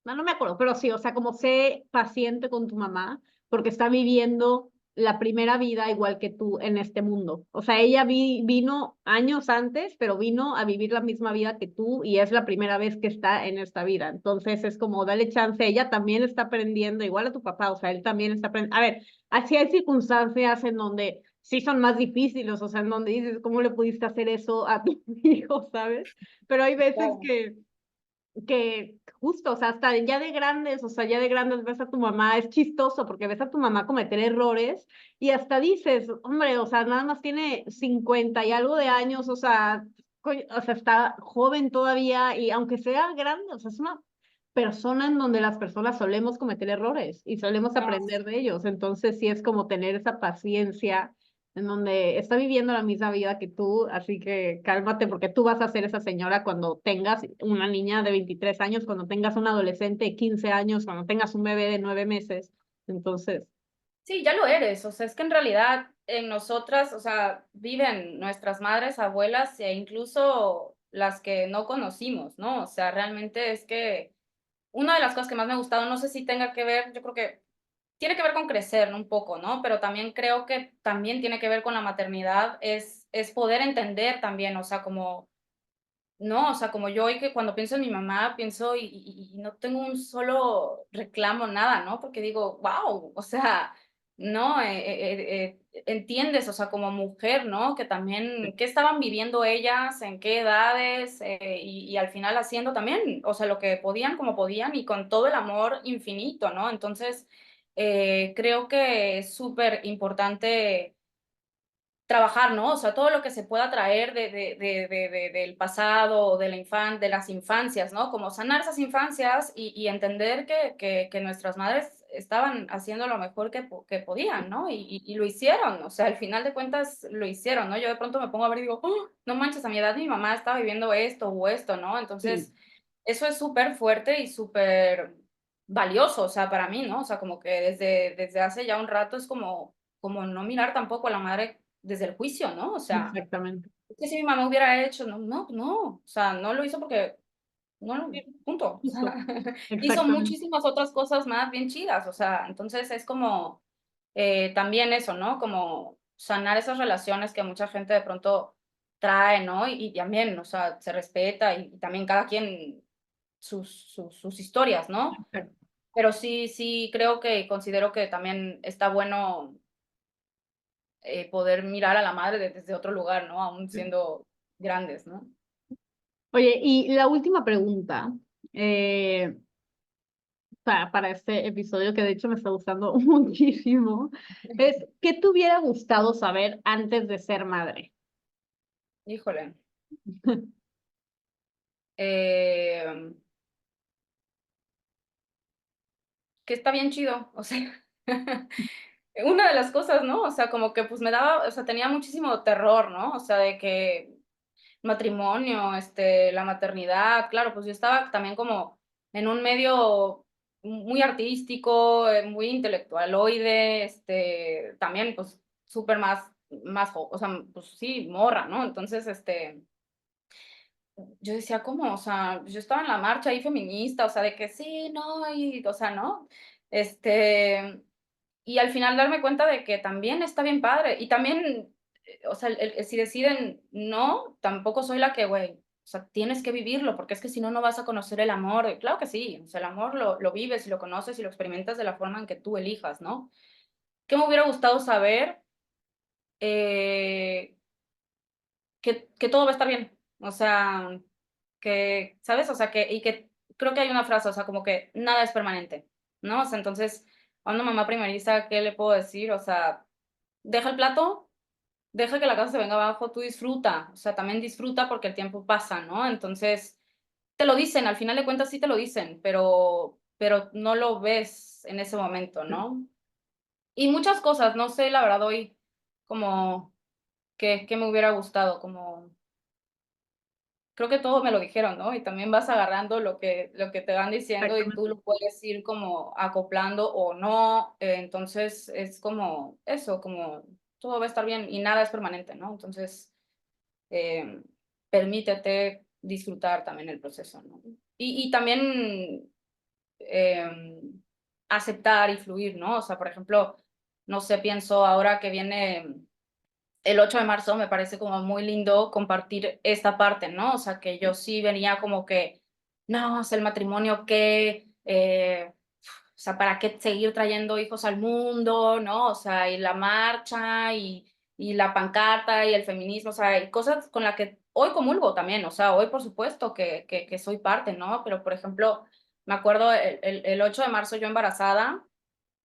[SPEAKER 1] no me acuerdo, pero sí, o sea, como sé paciente con tu mamá porque está viviendo la primera vida igual que tú en este mundo. O sea, ella vino años antes, pero vino a vivir la misma vida que tú y es la primera vez que está en esta vida. Entonces es como, dale chance, ella también está aprendiendo, igual a tu papá, o sea, él también está aprendiendo. A ver, así hay circunstancias en donde sí son más difíciles, o sea, en donde dices, ¿cómo le pudiste hacer eso a tu hijo, sabes? Pero hay veces
[SPEAKER 2] Claro.
[SPEAKER 1] que justo, o sea, hasta ya de grandes, o sea, ya de grandes ves a tu mamá, es chistoso porque ves a tu mamá cometer errores y hasta dices, hombre, o sea, nada más tiene 50 y algo de años, o sea, o sea, está joven todavía y aunque sea grande, o sea, es una persona en donde las personas solemos cometer errores y solemos
[SPEAKER 2] No,
[SPEAKER 1] aprender de ellos, entonces sí es como tener esa paciencia en donde está viviendo la misma vida que tú, así que cálmate porque tú vas a ser esa señora cuando tengas una niña de 23 años, cuando tengas un adolescente de 15 años, cuando tengas un bebé de 9 meses. Entonces,
[SPEAKER 2] sí, ya lo eres, o sea, es que en realidad en nosotras, o sea, viven nuestras madres, abuelas e incluso las que no conocimos, ¿no? O sea, realmente es que una de las cosas que más me ha gustado, no sé si tenga que ver, yo creo que tiene que ver con crecer, ¿no? Un poco, ¿no? Pero también creo que también tiene que ver con la maternidad, es poder entender también, o sea, como, no, o sea, como yo hoy que cuando pienso en mi mamá, pienso y no tengo un solo reclamo, nada, ¿no? Porque digo, wow, o sea, no, entiendes, o sea, como mujer, ¿no? Que también, ¿qué estaban viviendo ellas? ¿En qué edades? Y al final haciendo también, o sea, lo que podían, como podían y con todo el amor infinito, ¿no? Entonces, creo que es súper importante trabajar, ¿no? O sea, todo lo que se pueda traer del pasado o de de las infancias, ¿no? Como sanar esas infancias y entender que nuestras madres estaban haciendo lo mejor que podían, ¿no? Y lo hicieron, o sea, al final de cuentas lo hicieron, ¿no? Yo de pronto me pongo a ver y digo, "Oh, no manches, a mi edad mi mamá estaba viviendo esto o esto, ¿no?
[SPEAKER 1] sí,
[SPEAKER 2] Entonces, eso es súper fuerte y súper valioso, o sea, para mí, ¿no? O sea, como que desde hace ya un rato es como no mirar tampoco a la madre desde el juicio, ¿no? O sea,
[SPEAKER 1] exactamente.
[SPEAKER 2] es que si mi mamá hubiera hecho, no, no, no, o sea, no lo hizo porque no,
[SPEAKER 1] Sí,
[SPEAKER 2] punto. O sea,
[SPEAKER 1] justo,
[SPEAKER 2] hizo
[SPEAKER 1] exactamente.
[SPEAKER 2] muchísimas otras cosas más bien chidas, o sea, entonces es como también eso, ¿no? Como sanar esas relaciones que mucha gente de pronto trae, ¿no? Y también, o sea, se respeta y también cada quien sus historias, ¿no?
[SPEAKER 1] Exacto.
[SPEAKER 2] Pero sí, sí, creo que considero que también está bueno poder mirar a la madre desde otro lugar, ¿no? Aún siendo grandes, ¿no?
[SPEAKER 1] Oye, y la última pregunta, para este episodio, que de hecho me está gustando muchísimo, es, ¿qué te hubiera gustado saber antes de ser madre?
[SPEAKER 2] Híjole. Eh, que está bien chido, o sea, una de las cosas, ¿no? O sea, como que pues me daba, o sea, tenía muchísimo terror, ¿no? O sea, de que matrimonio, la maternidad, claro, pues yo estaba también como en un medio muy artístico, muy intelectualoide, también pues súper o sea, pues sí, morra, ¿no? Entonces, yo decía, ¿cómo? O sea, yo estaba en la marcha ahí feminista, o sea, de que sí, no, y, o sea, ¿no? Este, y al final darme cuenta de que también está bien padre. Y también, o sea, si deciden no, tampoco soy la que, güey, o sea, tienes que vivirlo, porque es que si no, no vas a conocer el amor. Y claro que sí, o sea, el amor lo vives y lo conoces y lo experimentas de la forma en que tú elijas, ¿no? ¿Qué me hubiera gustado saber? Eh, que todo va a estar bien. O sea, que, ¿sabes? O sea, y que creo que hay una frase, o sea, como que nada es permanente, ¿no? O sea, entonces, a una mamá primeriza, ¿qué le puedo decir? O sea, deja el plato, deja que la casa se venga abajo, tú disfruta, o sea, también disfruta porque el tiempo pasa, ¿no? Entonces, te lo dicen, al final de cuentas sí te lo dicen, pero no lo ves en ese momento, ¿no? Y muchas cosas, no sé, la verdad, hoy como que me hubiera gustado, como creo que todo me lo dijeron, ¿no? Y también vas agarrando lo que te van diciendo y tú
[SPEAKER 1] Exactamente.
[SPEAKER 2] lo puedes ir como acoplando o no. Entonces es como eso, como todo va a estar bien y nada es permanente, ¿no? Entonces, eh, permítete disfrutar también el proceso, ¿no? Y también aceptar y fluir, ¿no? O sea, por ejemplo, no sé, pienso ahora que viene el 8 de marzo me parece como muy lindo compartir esta parte, ¿no? O sea, que yo sí venía como que, no, o sea, el matrimonio, ¿qué? O sea, ¿para qué seguir trayendo hijos al mundo, no? O sea, y la marcha y la pancarta y el feminismo, o sea, y cosas con las que hoy comulgo también, o sea, hoy por supuesto que soy parte, ¿no? Pero, por ejemplo, me acuerdo el 8 de marzo yo embarazada,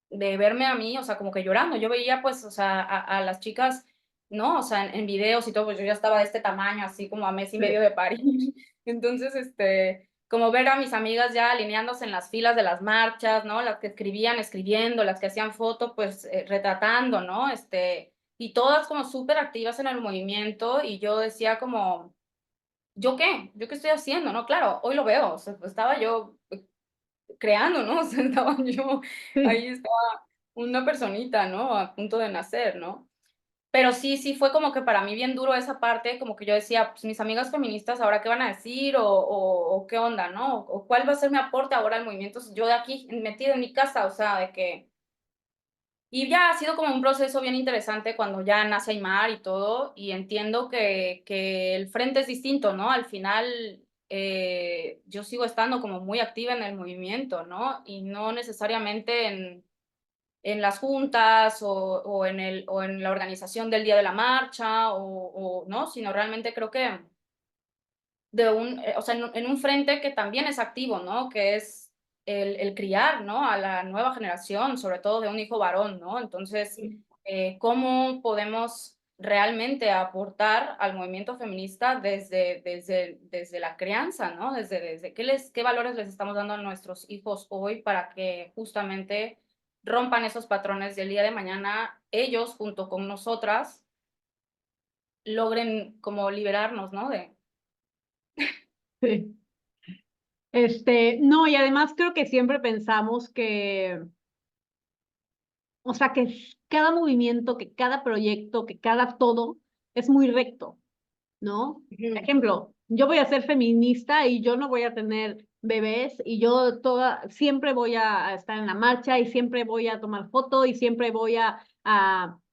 [SPEAKER 2] de verme a mí, o sea, como que llorando. Yo veía, pues, o sea, a las chicas, ¿no? O sea, en videos y todo, pues yo ya estaba de este tamaño, así como a mes y medio
[SPEAKER 1] Sí,
[SPEAKER 2] de parir. Entonces, como ver a mis amigas ya alineándose en las filas de las marchas, ¿no? Las que escribían, escribiendo, las que hacían fotos, pues, retratando, ¿no? Y todas como súper activas en el movimiento, y yo decía como, ¿yo qué? ¿Yo qué estoy haciendo? No, claro, hoy lo veo, o sea, pues, estaba yo creando, ¿no? O sea, estaba yo,
[SPEAKER 1] sí,
[SPEAKER 2] ahí estaba una personita, ¿no? A punto de nacer, ¿no? Pero sí, sí fue como que para mí bien duro esa parte, como que yo decía, pues mis amigas feministas, ¿ahora qué van a decir? O qué onda, ¿no? O cuál va a ser mi aporte ahora al movimiento, yo de aquí metida en mi casa, o sea, de que y ya ha sido como un proceso bien interesante cuando ya nace Aymar y todo, y entiendo que el frente es distinto, ¿no? Al final, yo sigo estando como muy activa en el movimiento, ¿no? Y no necesariamente en las juntas o en la organización del día de la marcha, ¿no? Sino realmente creo que o sea, en un frente que también es activo, ¿no? Que es el criar, ¿no? A la nueva generación, sobre todo de un hijo varón, ¿no? Entonces,
[SPEAKER 1] sí,
[SPEAKER 2] ¿cómo podemos realmente aportar al movimiento feminista desde la crianza, ¿no? Desde qué valores les estamos dando a nuestros hijos hoy para que justamente rompan esos patrones del día de mañana, ellos junto con nosotras logren como liberarnos, ¿no?
[SPEAKER 1] sí. No, y además creo que siempre pensamos que, o sea, que cada movimiento, que cada proyecto, que cada todo es muy recto, ¿no?
[SPEAKER 2] Ujú.
[SPEAKER 1] Ejemplo, yo voy a ser feminista y yo no voy a tener bebés y yo siempre voy a estar en la marcha y siempre voy a tomar foto y siempre voy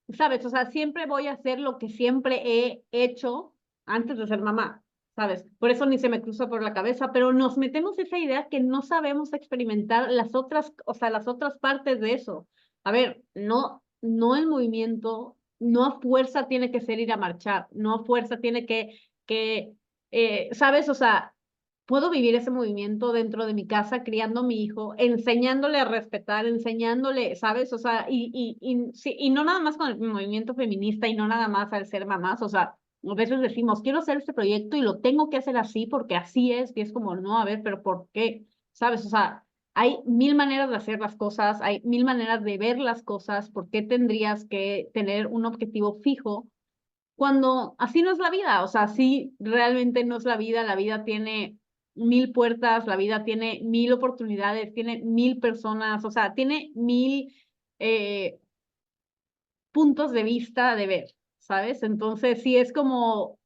[SPEAKER 1] ¿sabes? O sea, siempre voy a hacer lo que siempre he hecho antes de ser mamá, ¿sabes? Por eso ni se me cruza por la cabeza, pero nos metemos esa idea que no sabemos experimentar las otras, o sea, las otras partes de eso. A ver, no el movimiento, no a fuerza tiene que ser ir a marchar, no a fuerza tiene ¿sabes? O sea, puedo vivir ese movimiento dentro de mi casa, criando a mi hijo, enseñándole a respetar, enseñándole, ¿sabes? O sea, sí, y no nada más con el movimiento feminista y no nada más al ser mamás, o sea, a veces decimos, quiero hacer este proyecto y lo tengo que hacer así porque así es, y es como, no, a ver, pero ¿por qué? ¿Sabes? O sea, hay mil maneras de hacer las cosas, hay mil maneras de ver las cosas, ¿por qué tendrías que tener un objetivo fijo cuando así no es la vida? O sea, así realmente no es la vida tiene mil puertas, la vida tiene mil oportunidades, tiene mil personas, o sea, tiene mil eh, puntos de vista de ver, ¿sabes? Entonces, sí es como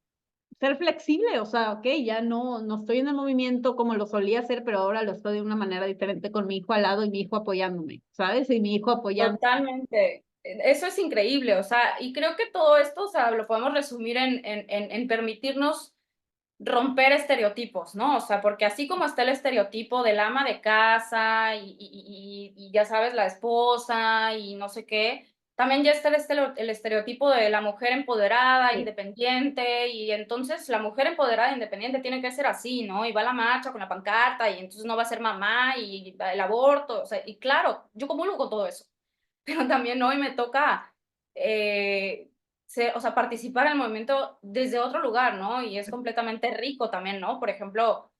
[SPEAKER 1] ser flexible, o sea, ok, ya no estoy en el movimiento como lo solía hacer, pero ahora lo estoy de una manera diferente con mi hijo al lado y mi hijo apoyándome, ¿sabes? Y mi hijo apoyando.
[SPEAKER 2] Totalmente. Eso es increíble, o sea, y creo que todo esto, o sea, lo podemos resumir en permitirnos romper estereotipos, ¿no? O sea, porque así como está el estereotipo del ama de casa y ya sabes, la esposa y no sé qué, también ya está el estereotipo de la mujer empoderada,
[SPEAKER 1] Sí,
[SPEAKER 2] independiente, y entonces la mujer empoderada e independiente tiene que ser así, ¿no? Y va a la marcha con la pancarta y entonces no va a ser mamá y el aborto, o sea, y claro, yo comulgo con todo eso, pero también hoy me toca, eh, o sea, participar en el movimiento desde otro lugar, ¿no? Y es completamente rico también, ¿no? Por ejemplo,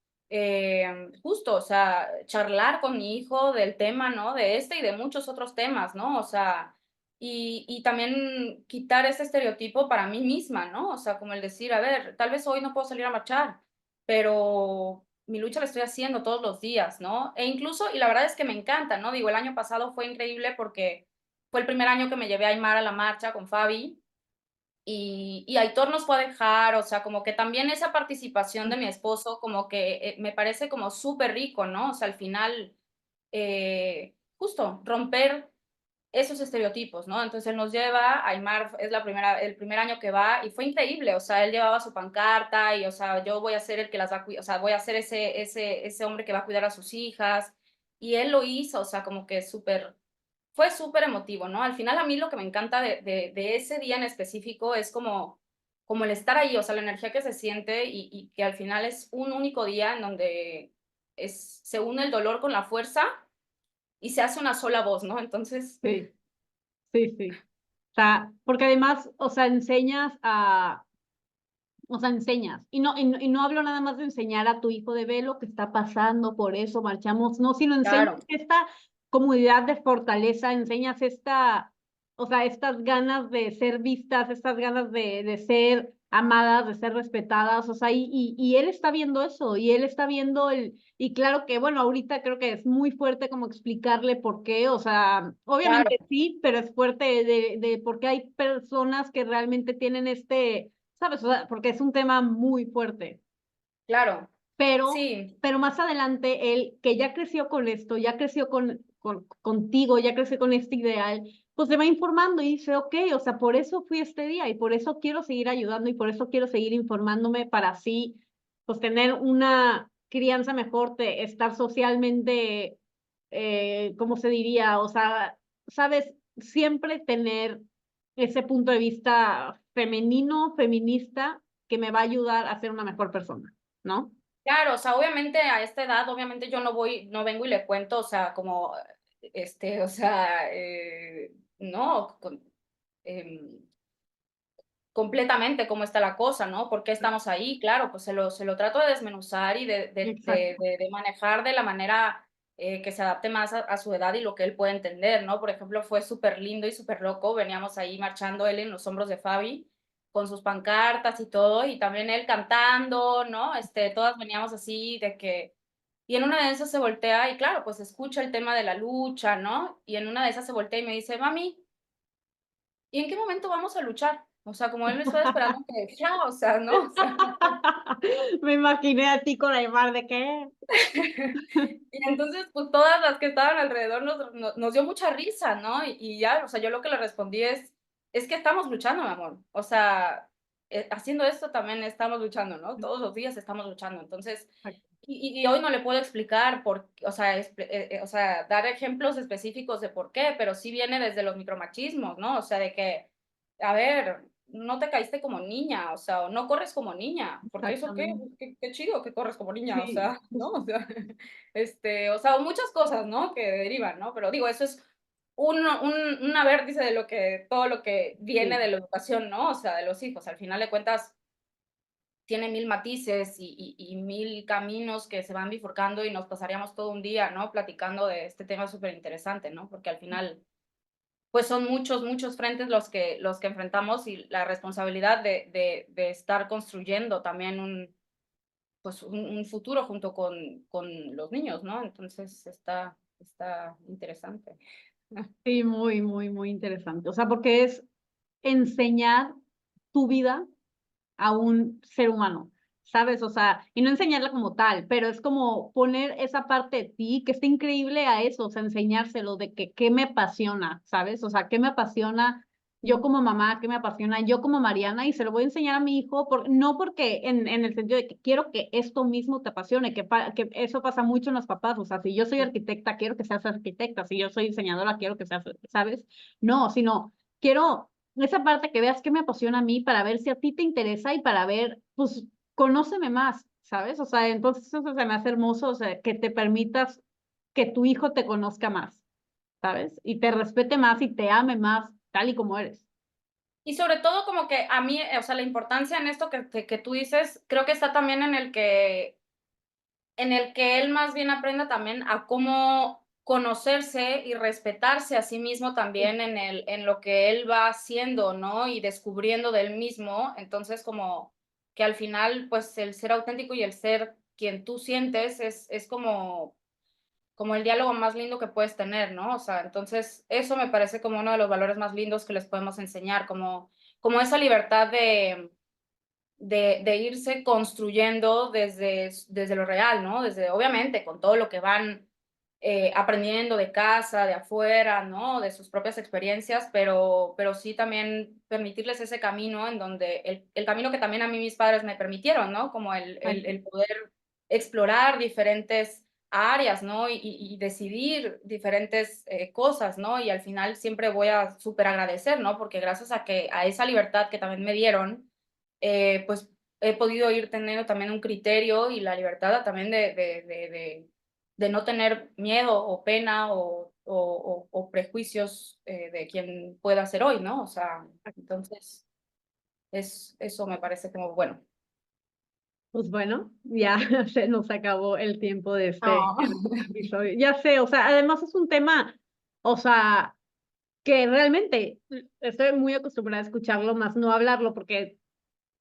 [SPEAKER 2] justo, o sea, charlar con mi hijo del tema, ¿no? De este y de muchos otros temas, ¿no? O sea, y también quitar ese estereotipo para mí misma, ¿no? O sea, como el decir, a ver, tal vez hoy no puedo salir a marchar, pero mi lucha la estoy haciendo todos los días, ¿no? E incluso, y la verdad es que me encanta, ¿no? Digo, el año pasado fue increíble porque fue el primer año que me llevé a Aymar a la marcha con Fabi, y Aitor nos fue a dejar, o sea, como que también esa participación de mi esposo, como que me parece como súper rico, ¿no? O sea, al final, justo, romper esos estereotipos, ¿no? Entonces él nos lleva, Aymar es el primer año que va, y fue increíble, o sea, él llevaba su pancarta, y, o sea, yo voy a ser el que las va a cuidar, o sea, voy a ser ese hombre que va a cuidar a sus hijas, y él lo hizo, o sea, como que fue súper emotivo, ¿no? Al final a mí lo que me encanta de ese día en específico es como el estar ahí, o sea, la energía que se siente y que al final es un único día en donde se une el dolor con la fuerza y se hace una sola voz, ¿no? Entonces,
[SPEAKER 1] Sí, sí, sí. O sea, porque además, o sea, enseñas, y no hablo nada más de enseñar a tu hijo de ve lo que está pasando, por eso marchamos, no, sino enseñas
[SPEAKER 2] claro,
[SPEAKER 1] esta comunidad de fortaleza, enseñas o sea, estas ganas de ser vistas, estas ganas de ser amadas, de ser respetadas, o sea, y él está viendo eso, y él está viendo y claro que, bueno, ahorita creo que es muy fuerte como explicarle por qué, o sea,
[SPEAKER 2] claro,
[SPEAKER 1] obviamente sí, pero es fuerte de por qué hay personas que realmente tienen ¿sabes? O sea, porque es un tema muy fuerte,
[SPEAKER 2] claro.
[SPEAKER 1] pero,
[SPEAKER 2] Sí,
[SPEAKER 1] pero más adelante él, que ya creció con esto, ya creció contigo, ya creció con este ideal, pues se va informando y dice, ok, o sea, por eso fui este día y por eso quiero seguir ayudando y por eso quiero seguir informándome para así, pues tener una crianza mejor, estar socialmente, ¿cómo se diría? O sea, sabes, siempre tener ese punto de vista femenino, feminista, que me va a ayudar a ser una mejor persona, ¿no?
[SPEAKER 2] claro, o sea, obviamente a esta edad, obviamente yo no vengo y le cuento, o sea, como, o sea, no, em, completamente cómo está la cosa, ¿no? ¿Por qué estamos ahí? Claro, pues se lo trato de desmenuzar y
[SPEAKER 1] Exacto.
[SPEAKER 2] de manejar de la manera que se adapte más a su edad y lo que él puede entender, ¿no? Por ejemplo, fue súper lindo y súper loco, veníamos ahí marchando él en los hombros de Fabi, con sus pancartas y todo, y también él cantando, ¿no? Todas veníamos así de que, y en una de esas se voltea y claro, pues escucha el tema de la lucha, ¿no? Y en una de esas se voltea y me dice, mami, ¿y en qué momento vamos a luchar? O sea, como él me estaba esperando que ya, o sea, ¿no? O sea,
[SPEAKER 1] Me imaginé a ti con Aymar de qué.
[SPEAKER 2] y entonces, pues, todas las que estaban alrededor nos dio mucha risa, ¿no? Y ya, o sea, yo lo que le respondí es que estamos luchando, mi amor. O sea, haciendo esto también estamos luchando, ¿no? Todos los días estamos luchando. Entonces, y hoy no le puedo explicar o sea, o sea, dar ejemplos específicos de por qué, pero sí viene desde los micromachismos, ¿no? O sea, de que, a ver, no te caíste como niña, o sea, o no corres como niña, porque eso qué,
[SPEAKER 1] Exactamente.
[SPEAKER 2] qué chido que corres como niña, o
[SPEAKER 1] Sí,
[SPEAKER 2] sea, ¿no? O sea, o sea, muchas cosas, ¿no? Que derivan, ¿no? Pero digo, eso es una vértice de todo lo que viene
[SPEAKER 1] sí,
[SPEAKER 2] de la educación, ¿no? O sea, de los hijos. Al final de cuentas, tiene mil matices y mil caminos que se van bifurcando y nos pasaríamos todo un día, ¿no? Platicando de este tema súper interesante, ¿no? Porque al final, pues son muchos, muchos frentes los que enfrentamos y la responsabilidad de estar construyendo también pues un futuro junto con los niños, ¿no? Entonces está interesante.
[SPEAKER 1] sí, muy, muy, muy interesante. O sea, porque es enseñar tu vida a un ser humano, ¿sabes? O sea, y no enseñarla como tal, pero es como poner esa parte de ti que está increíble a eso, o sea, enseñárselo de que qué me apasiona, ¿sabes? O sea, qué me apasiona yo como mamá, qué me apasiona yo como Mariana, y se lo voy a enseñar a mi hijo, no porque en el sentido de que quiero que esto mismo te apasione, que eso pasa mucho en los papás, o sea, si yo soy arquitecta, quiero que seas arquitecta, si yo soy diseñadora, quiero que seas, ¿sabes? No, sino quiero esa parte que veas que me apasiona a mí para ver si a ti te interesa y para ver, pues, conóceme más, ¿sabes? O sea, entonces eso se me hace hermoso, o sea, que te permitas que tu hijo te conozca más, ¿sabes? Y te respete más y te ame más, tal y como eres.
[SPEAKER 2] Y sobre todo como que a mí, o sea, la importancia en esto que tú dices, creo que está también en el que él más bien aprenda también a cómo conocerse y respetarse a sí mismo también en lo que él va haciendo, ¿no? Y descubriendo de él mismo. Entonces, como que al final, pues el ser auténtico y el ser quien tú sientes es como el diálogo más lindo que puedes tener, ¿no? O sea, entonces eso me parece como uno de los valores más lindos que les podemos enseñar, como esa libertad de irse construyendo desde lo real, ¿no? Desde, obviamente, con todo lo que van aprendiendo de casa, de afuera, ¿no? De sus propias experiencias, pero sí también permitirles ese camino en donde, el camino que también a mí mis padres me permitieron, ¿no? Como el poder explorar diferentes áreas, ¿no? Y decidir diferentes cosas, ¿no? Y al final siempre voy a súper agradecer, ¿no? Porque gracias a esa libertad que también me dieron, pues he podido ir teniendo también un criterio y la libertad también de no tener miedo o pena o prejuicios de quien pueda ser hoy, ¿no? O sea, entonces, eso me parece como bueno.
[SPEAKER 1] Pues bueno, ya se nos acabó el tiempo de este
[SPEAKER 2] Ah.
[SPEAKER 1] episodio. Ya sé, o sea, además es un tema, o sea, que realmente estoy muy acostumbrada a escucharlo, más no hablarlo, porque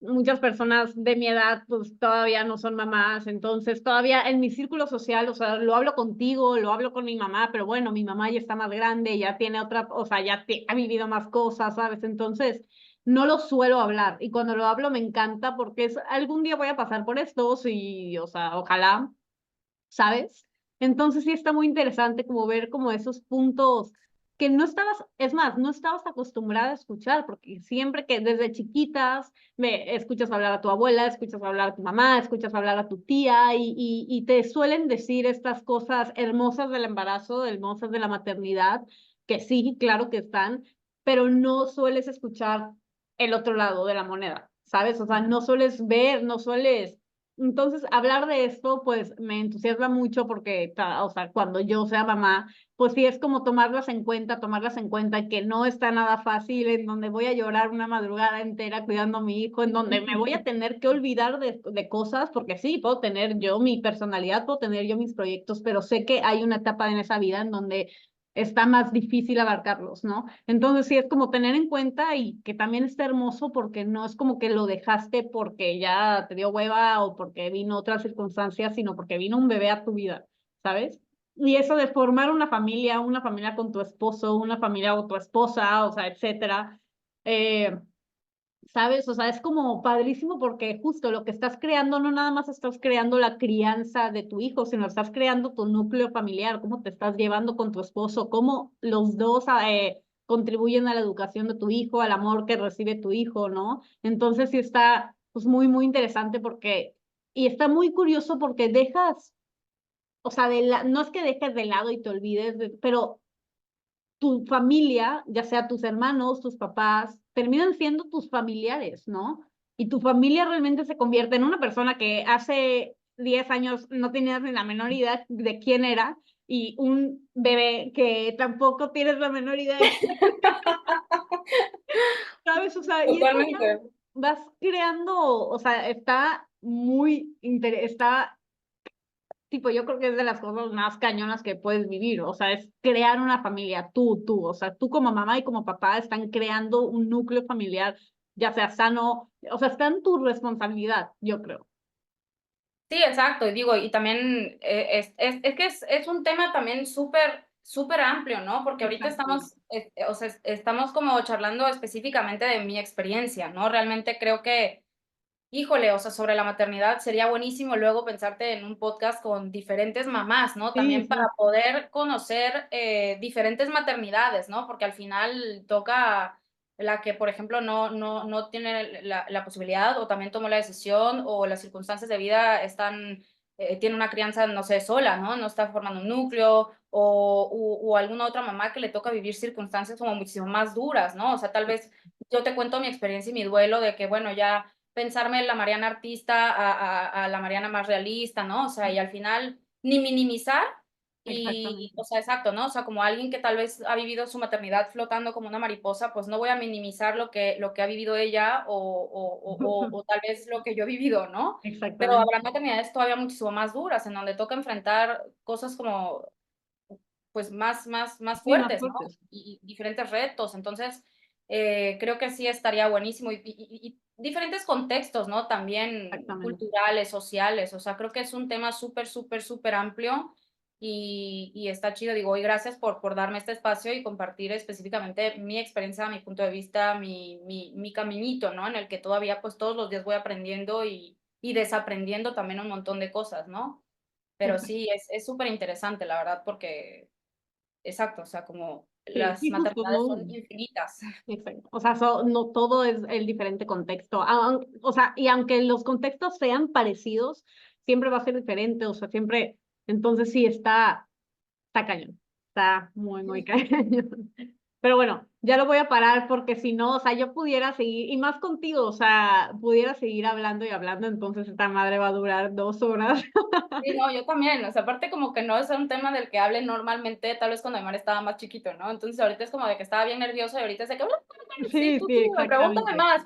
[SPEAKER 1] muchas personas de mi edad pues todavía no son mamás, entonces todavía en mi círculo social, o sea, lo hablo contigo, lo hablo con mi mamá, pero bueno, mi mamá ya está más grande, ya tiene otra, o sea, ha vivido más cosas, ¿sabes? Entonces, no lo suelo hablar y cuando lo hablo me encanta porque algún día voy a pasar por esto, sí, o sea, ojalá, ¿sabes? Entonces sí está muy interesante como ver como esos puntos que no estabas, es más, no estabas acostumbrada a escuchar, porque siempre que desde chiquitas me escuchas hablar a tu abuela, escuchas hablar a tu mamá, escuchas hablar a tu tía y te suelen decir estas cosas hermosas del embarazo, hermosas de la maternidad, que sí, claro que están, pero no sueles escuchar el otro lado de la moneda, ¿sabes? O sea, no sueles ver, no sueles entonces, hablar de esto, pues me entusiasma mucho porque, o sea, cuando yo sea mamá, pues sí es como tomarlas en cuenta que no está nada fácil, en donde voy a llorar una madrugada entera cuidando a mi hijo, en donde me voy a tener que olvidar de cosas, porque sí, puedo tener yo mi personalidad, puedo tener yo mis proyectos, pero sé que hay una etapa en esa vida en donde está más difícil abarcarlos, ¿no? Entonces sí es como tener en cuenta y que también está hermoso porque no es como que lo dejaste porque ya te dio hueva o porque vino otra circunstancia, sino porque vino un bebé a tu vida, ¿sabes? Y eso de formar una familia con tu esposo, una familia con tu esposa, o sea, etcétera. Eh, ¿Sabes? O sea, es como padrísimo porque justo lo que estás creando, no nada más estás creando la crianza de tu hijo, sino estás creando tu núcleo familiar, cómo te estás llevando con tu esposo, cómo los dos contribuyen a la educación de tu hijo, al amor que recibe tu hijo, ¿no? Entonces sí está pues muy, muy interesante porque, y está muy curioso porque dejas, o sea, no es que dejes de lado y te olvides, pero tu familia, ya sea tus hermanos, tus papás, terminan siendo tus familiares, ¿no? Y tu familia realmente se convierte en una persona que hace 10 años no tenías ni la menor idea de quién era y un bebé que tampoco tienes la menor idea de quién, ¿sabes? O sea, y eso ya
[SPEAKER 2] Totalmente.
[SPEAKER 1] vas creando, o sea, está muy está tipo, yo creo que es de las cosas más cañonas que puedes vivir, o sea, es crear una familia, o sea, tú como mamá y como papá están creando un núcleo familiar, ya sea sano, o sea, está en tu responsabilidad, yo creo.
[SPEAKER 2] Sí, exacto. Y digo, y también es que es un tema también súper, súper amplio, ¿no? Porque ahorita
[SPEAKER 1] Exacto.
[SPEAKER 2] estamos, o sea, estamos como charlando específicamente de mi experiencia, ¿no? Realmente creo que, híjole, o sea, sobre la maternidad sería buenísimo luego pensarte en un podcast con diferentes mamás, ¿no?
[SPEAKER 1] Sí,
[SPEAKER 2] También para
[SPEAKER 1] sí,
[SPEAKER 2] poder conocer diferentes maternidades, ¿no? Porque al final toca la que, por ejemplo, no tiene la posibilidad o también tomó la decisión o las circunstancias de vida están, tiene una crianza, no sé, sola, ¿no? No está formando un núcleo o alguna otra mamá que le toca vivir circunstancias como muchísimo más duras, ¿no? O sea, tal vez yo te cuento mi experiencia y mi duelo de que, bueno, ya pensarme en la Mariana artista a la Mariana más realista, ¿no? O sea, y al final ni minimizar, Y,
[SPEAKER 1] exactamente.
[SPEAKER 2] o sea, exacto, ¿no? O sea, como alguien que tal vez ha vivido su maternidad flotando como una mariposa, pues no voy a minimizar lo que ha vivido ella o tal vez lo que yo he vivido, ¿no? Pero
[SPEAKER 1] Exactamente.
[SPEAKER 2] habrá maternidades todavía muchísimo más duras, en donde toca enfrentar cosas como, pues, más
[SPEAKER 1] Sí, más
[SPEAKER 2] fuertes, ¿no?
[SPEAKER 1] fuertes.
[SPEAKER 2] Y diferentes retos. Entonces, creo que sí estaría buenísimo. Y diferentes contextos, ¿no? También
[SPEAKER 1] Exactamente.
[SPEAKER 2] culturales, sociales. O sea, creo que es un tema súper, súper, súper amplio y está chido. Digo, y gracias por darme este espacio y compartir específicamente mi experiencia, mi punto de vista, mi caminito, ¿no? En el que todavía, pues, todos los días voy aprendiendo y desaprendiendo también un montón de cosas, ¿no? Pero
[SPEAKER 1] Exacto.
[SPEAKER 2] sí, es súper interesante, la verdad, porque exacto, o sea, como
[SPEAKER 1] Sí,
[SPEAKER 2] las
[SPEAKER 1] y justo,
[SPEAKER 2] maternidades
[SPEAKER 1] ¿no?
[SPEAKER 2] son infinitas.
[SPEAKER 1] Exacto. O sea, no todo es el diferente contexto. O sea, y aunque los contextos sean parecidos, siempre va a ser diferente. O sea, siempre. Entonces sí está cañón. Está muy, muy cañón. Pero bueno, ya lo voy a parar porque si no, o sea, yo pudiera seguir, y más contigo, o sea, pudiera seguir hablando y hablando, entonces esta madre va a durar 2 horas.
[SPEAKER 2] Sí, no, yo también, o sea, aparte como que no es un tema del que hable normalmente, tal vez cuando Aymar estaba más chiquito, ¿no? Entonces ahorita es como de que estaba bien nervioso y ahorita es de que, sí,
[SPEAKER 1] Sí,
[SPEAKER 2] tú
[SPEAKER 1] sí,
[SPEAKER 2] sígueme,
[SPEAKER 1] exactamente.
[SPEAKER 2] pregúntame más.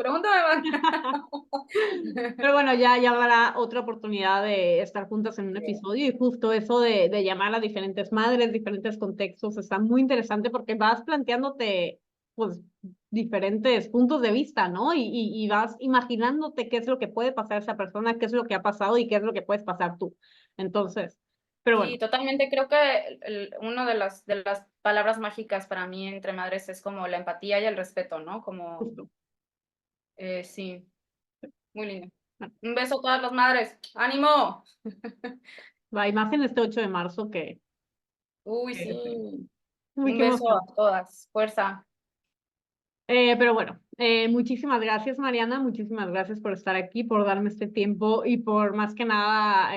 [SPEAKER 1] Pero bueno, ya habrá otra oportunidad de estar juntas en un episodio y justo eso de llamar a diferentes madres, diferentes contextos, está muy interesante porque vas planteándote, pues, diferentes puntos de vista, ¿no? Y vas imaginándote qué es lo que puede pasar a esa persona, qué es lo que ha pasado y qué es lo que puedes pasar tú. Entonces, pero
[SPEAKER 2] Sí,
[SPEAKER 1] bueno,
[SPEAKER 2] totalmente, creo que una de las palabras mágicas para mí entre madres es como la empatía y el respeto, ¿no? Como,
[SPEAKER 1] justo.
[SPEAKER 2] sí, muy lindo.
[SPEAKER 1] Bueno,
[SPEAKER 2] Un beso a todas las madres, ¡ánimo!
[SPEAKER 1] va, y más en este 8 de marzo
[SPEAKER 2] Uy,
[SPEAKER 1] que
[SPEAKER 2] sí.
[SPEAKER 1] uy,
[SPEAKER 2] Un
[SPEAKER 1] qué
[SPEAKER 2] beso
[SPEAKER 1] emoción.
[SPEAKER 2] a todas. Fuerza.
[SPEAKER 1] Pero bueno, muchísimas gracias, Mariana, muchísimas gracias por estar aquí, por darme este tiempo y por más que nada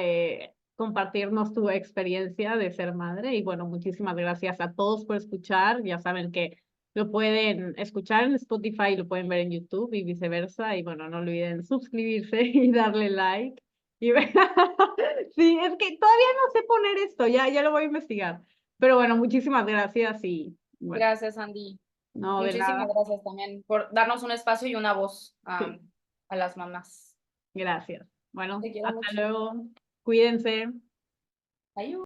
[SPEAKER 1] compartirnos tu experiencia de ser madre. Y bueno, muchísimas gracias a todos por escuchar. Ya saben que lo pueden escuchar en Spotify, lo pueden ver en YouTube y viceversa. Y bueno, no olviden suscribirse y darle like. Y sí, es que todavía no sé poner esto, ya lo voy a investigar. Pero bueno, muchísimas gracias y bueno,
[SPEAKER 2] Gracias, Andy.
[SPEAKER 1] no de
[SPEAKER 2] Muchísimas
[SPEAKER 1] nada.
[SPEAKER 2] gracias también por darnos un espacio y una voz
[SPEAKER 1] Sí.
[SPEAKER 2] a las mamás.
[SPEAKER 1] Gracias. Bueno,
[SPEAKER 2] Te quiero
[SPEAKER 1] hasta
[SPEAKER 2] mucho.
[SPEAKER 1] luego. Cuídense.
[SPEAKER 2] Adiós.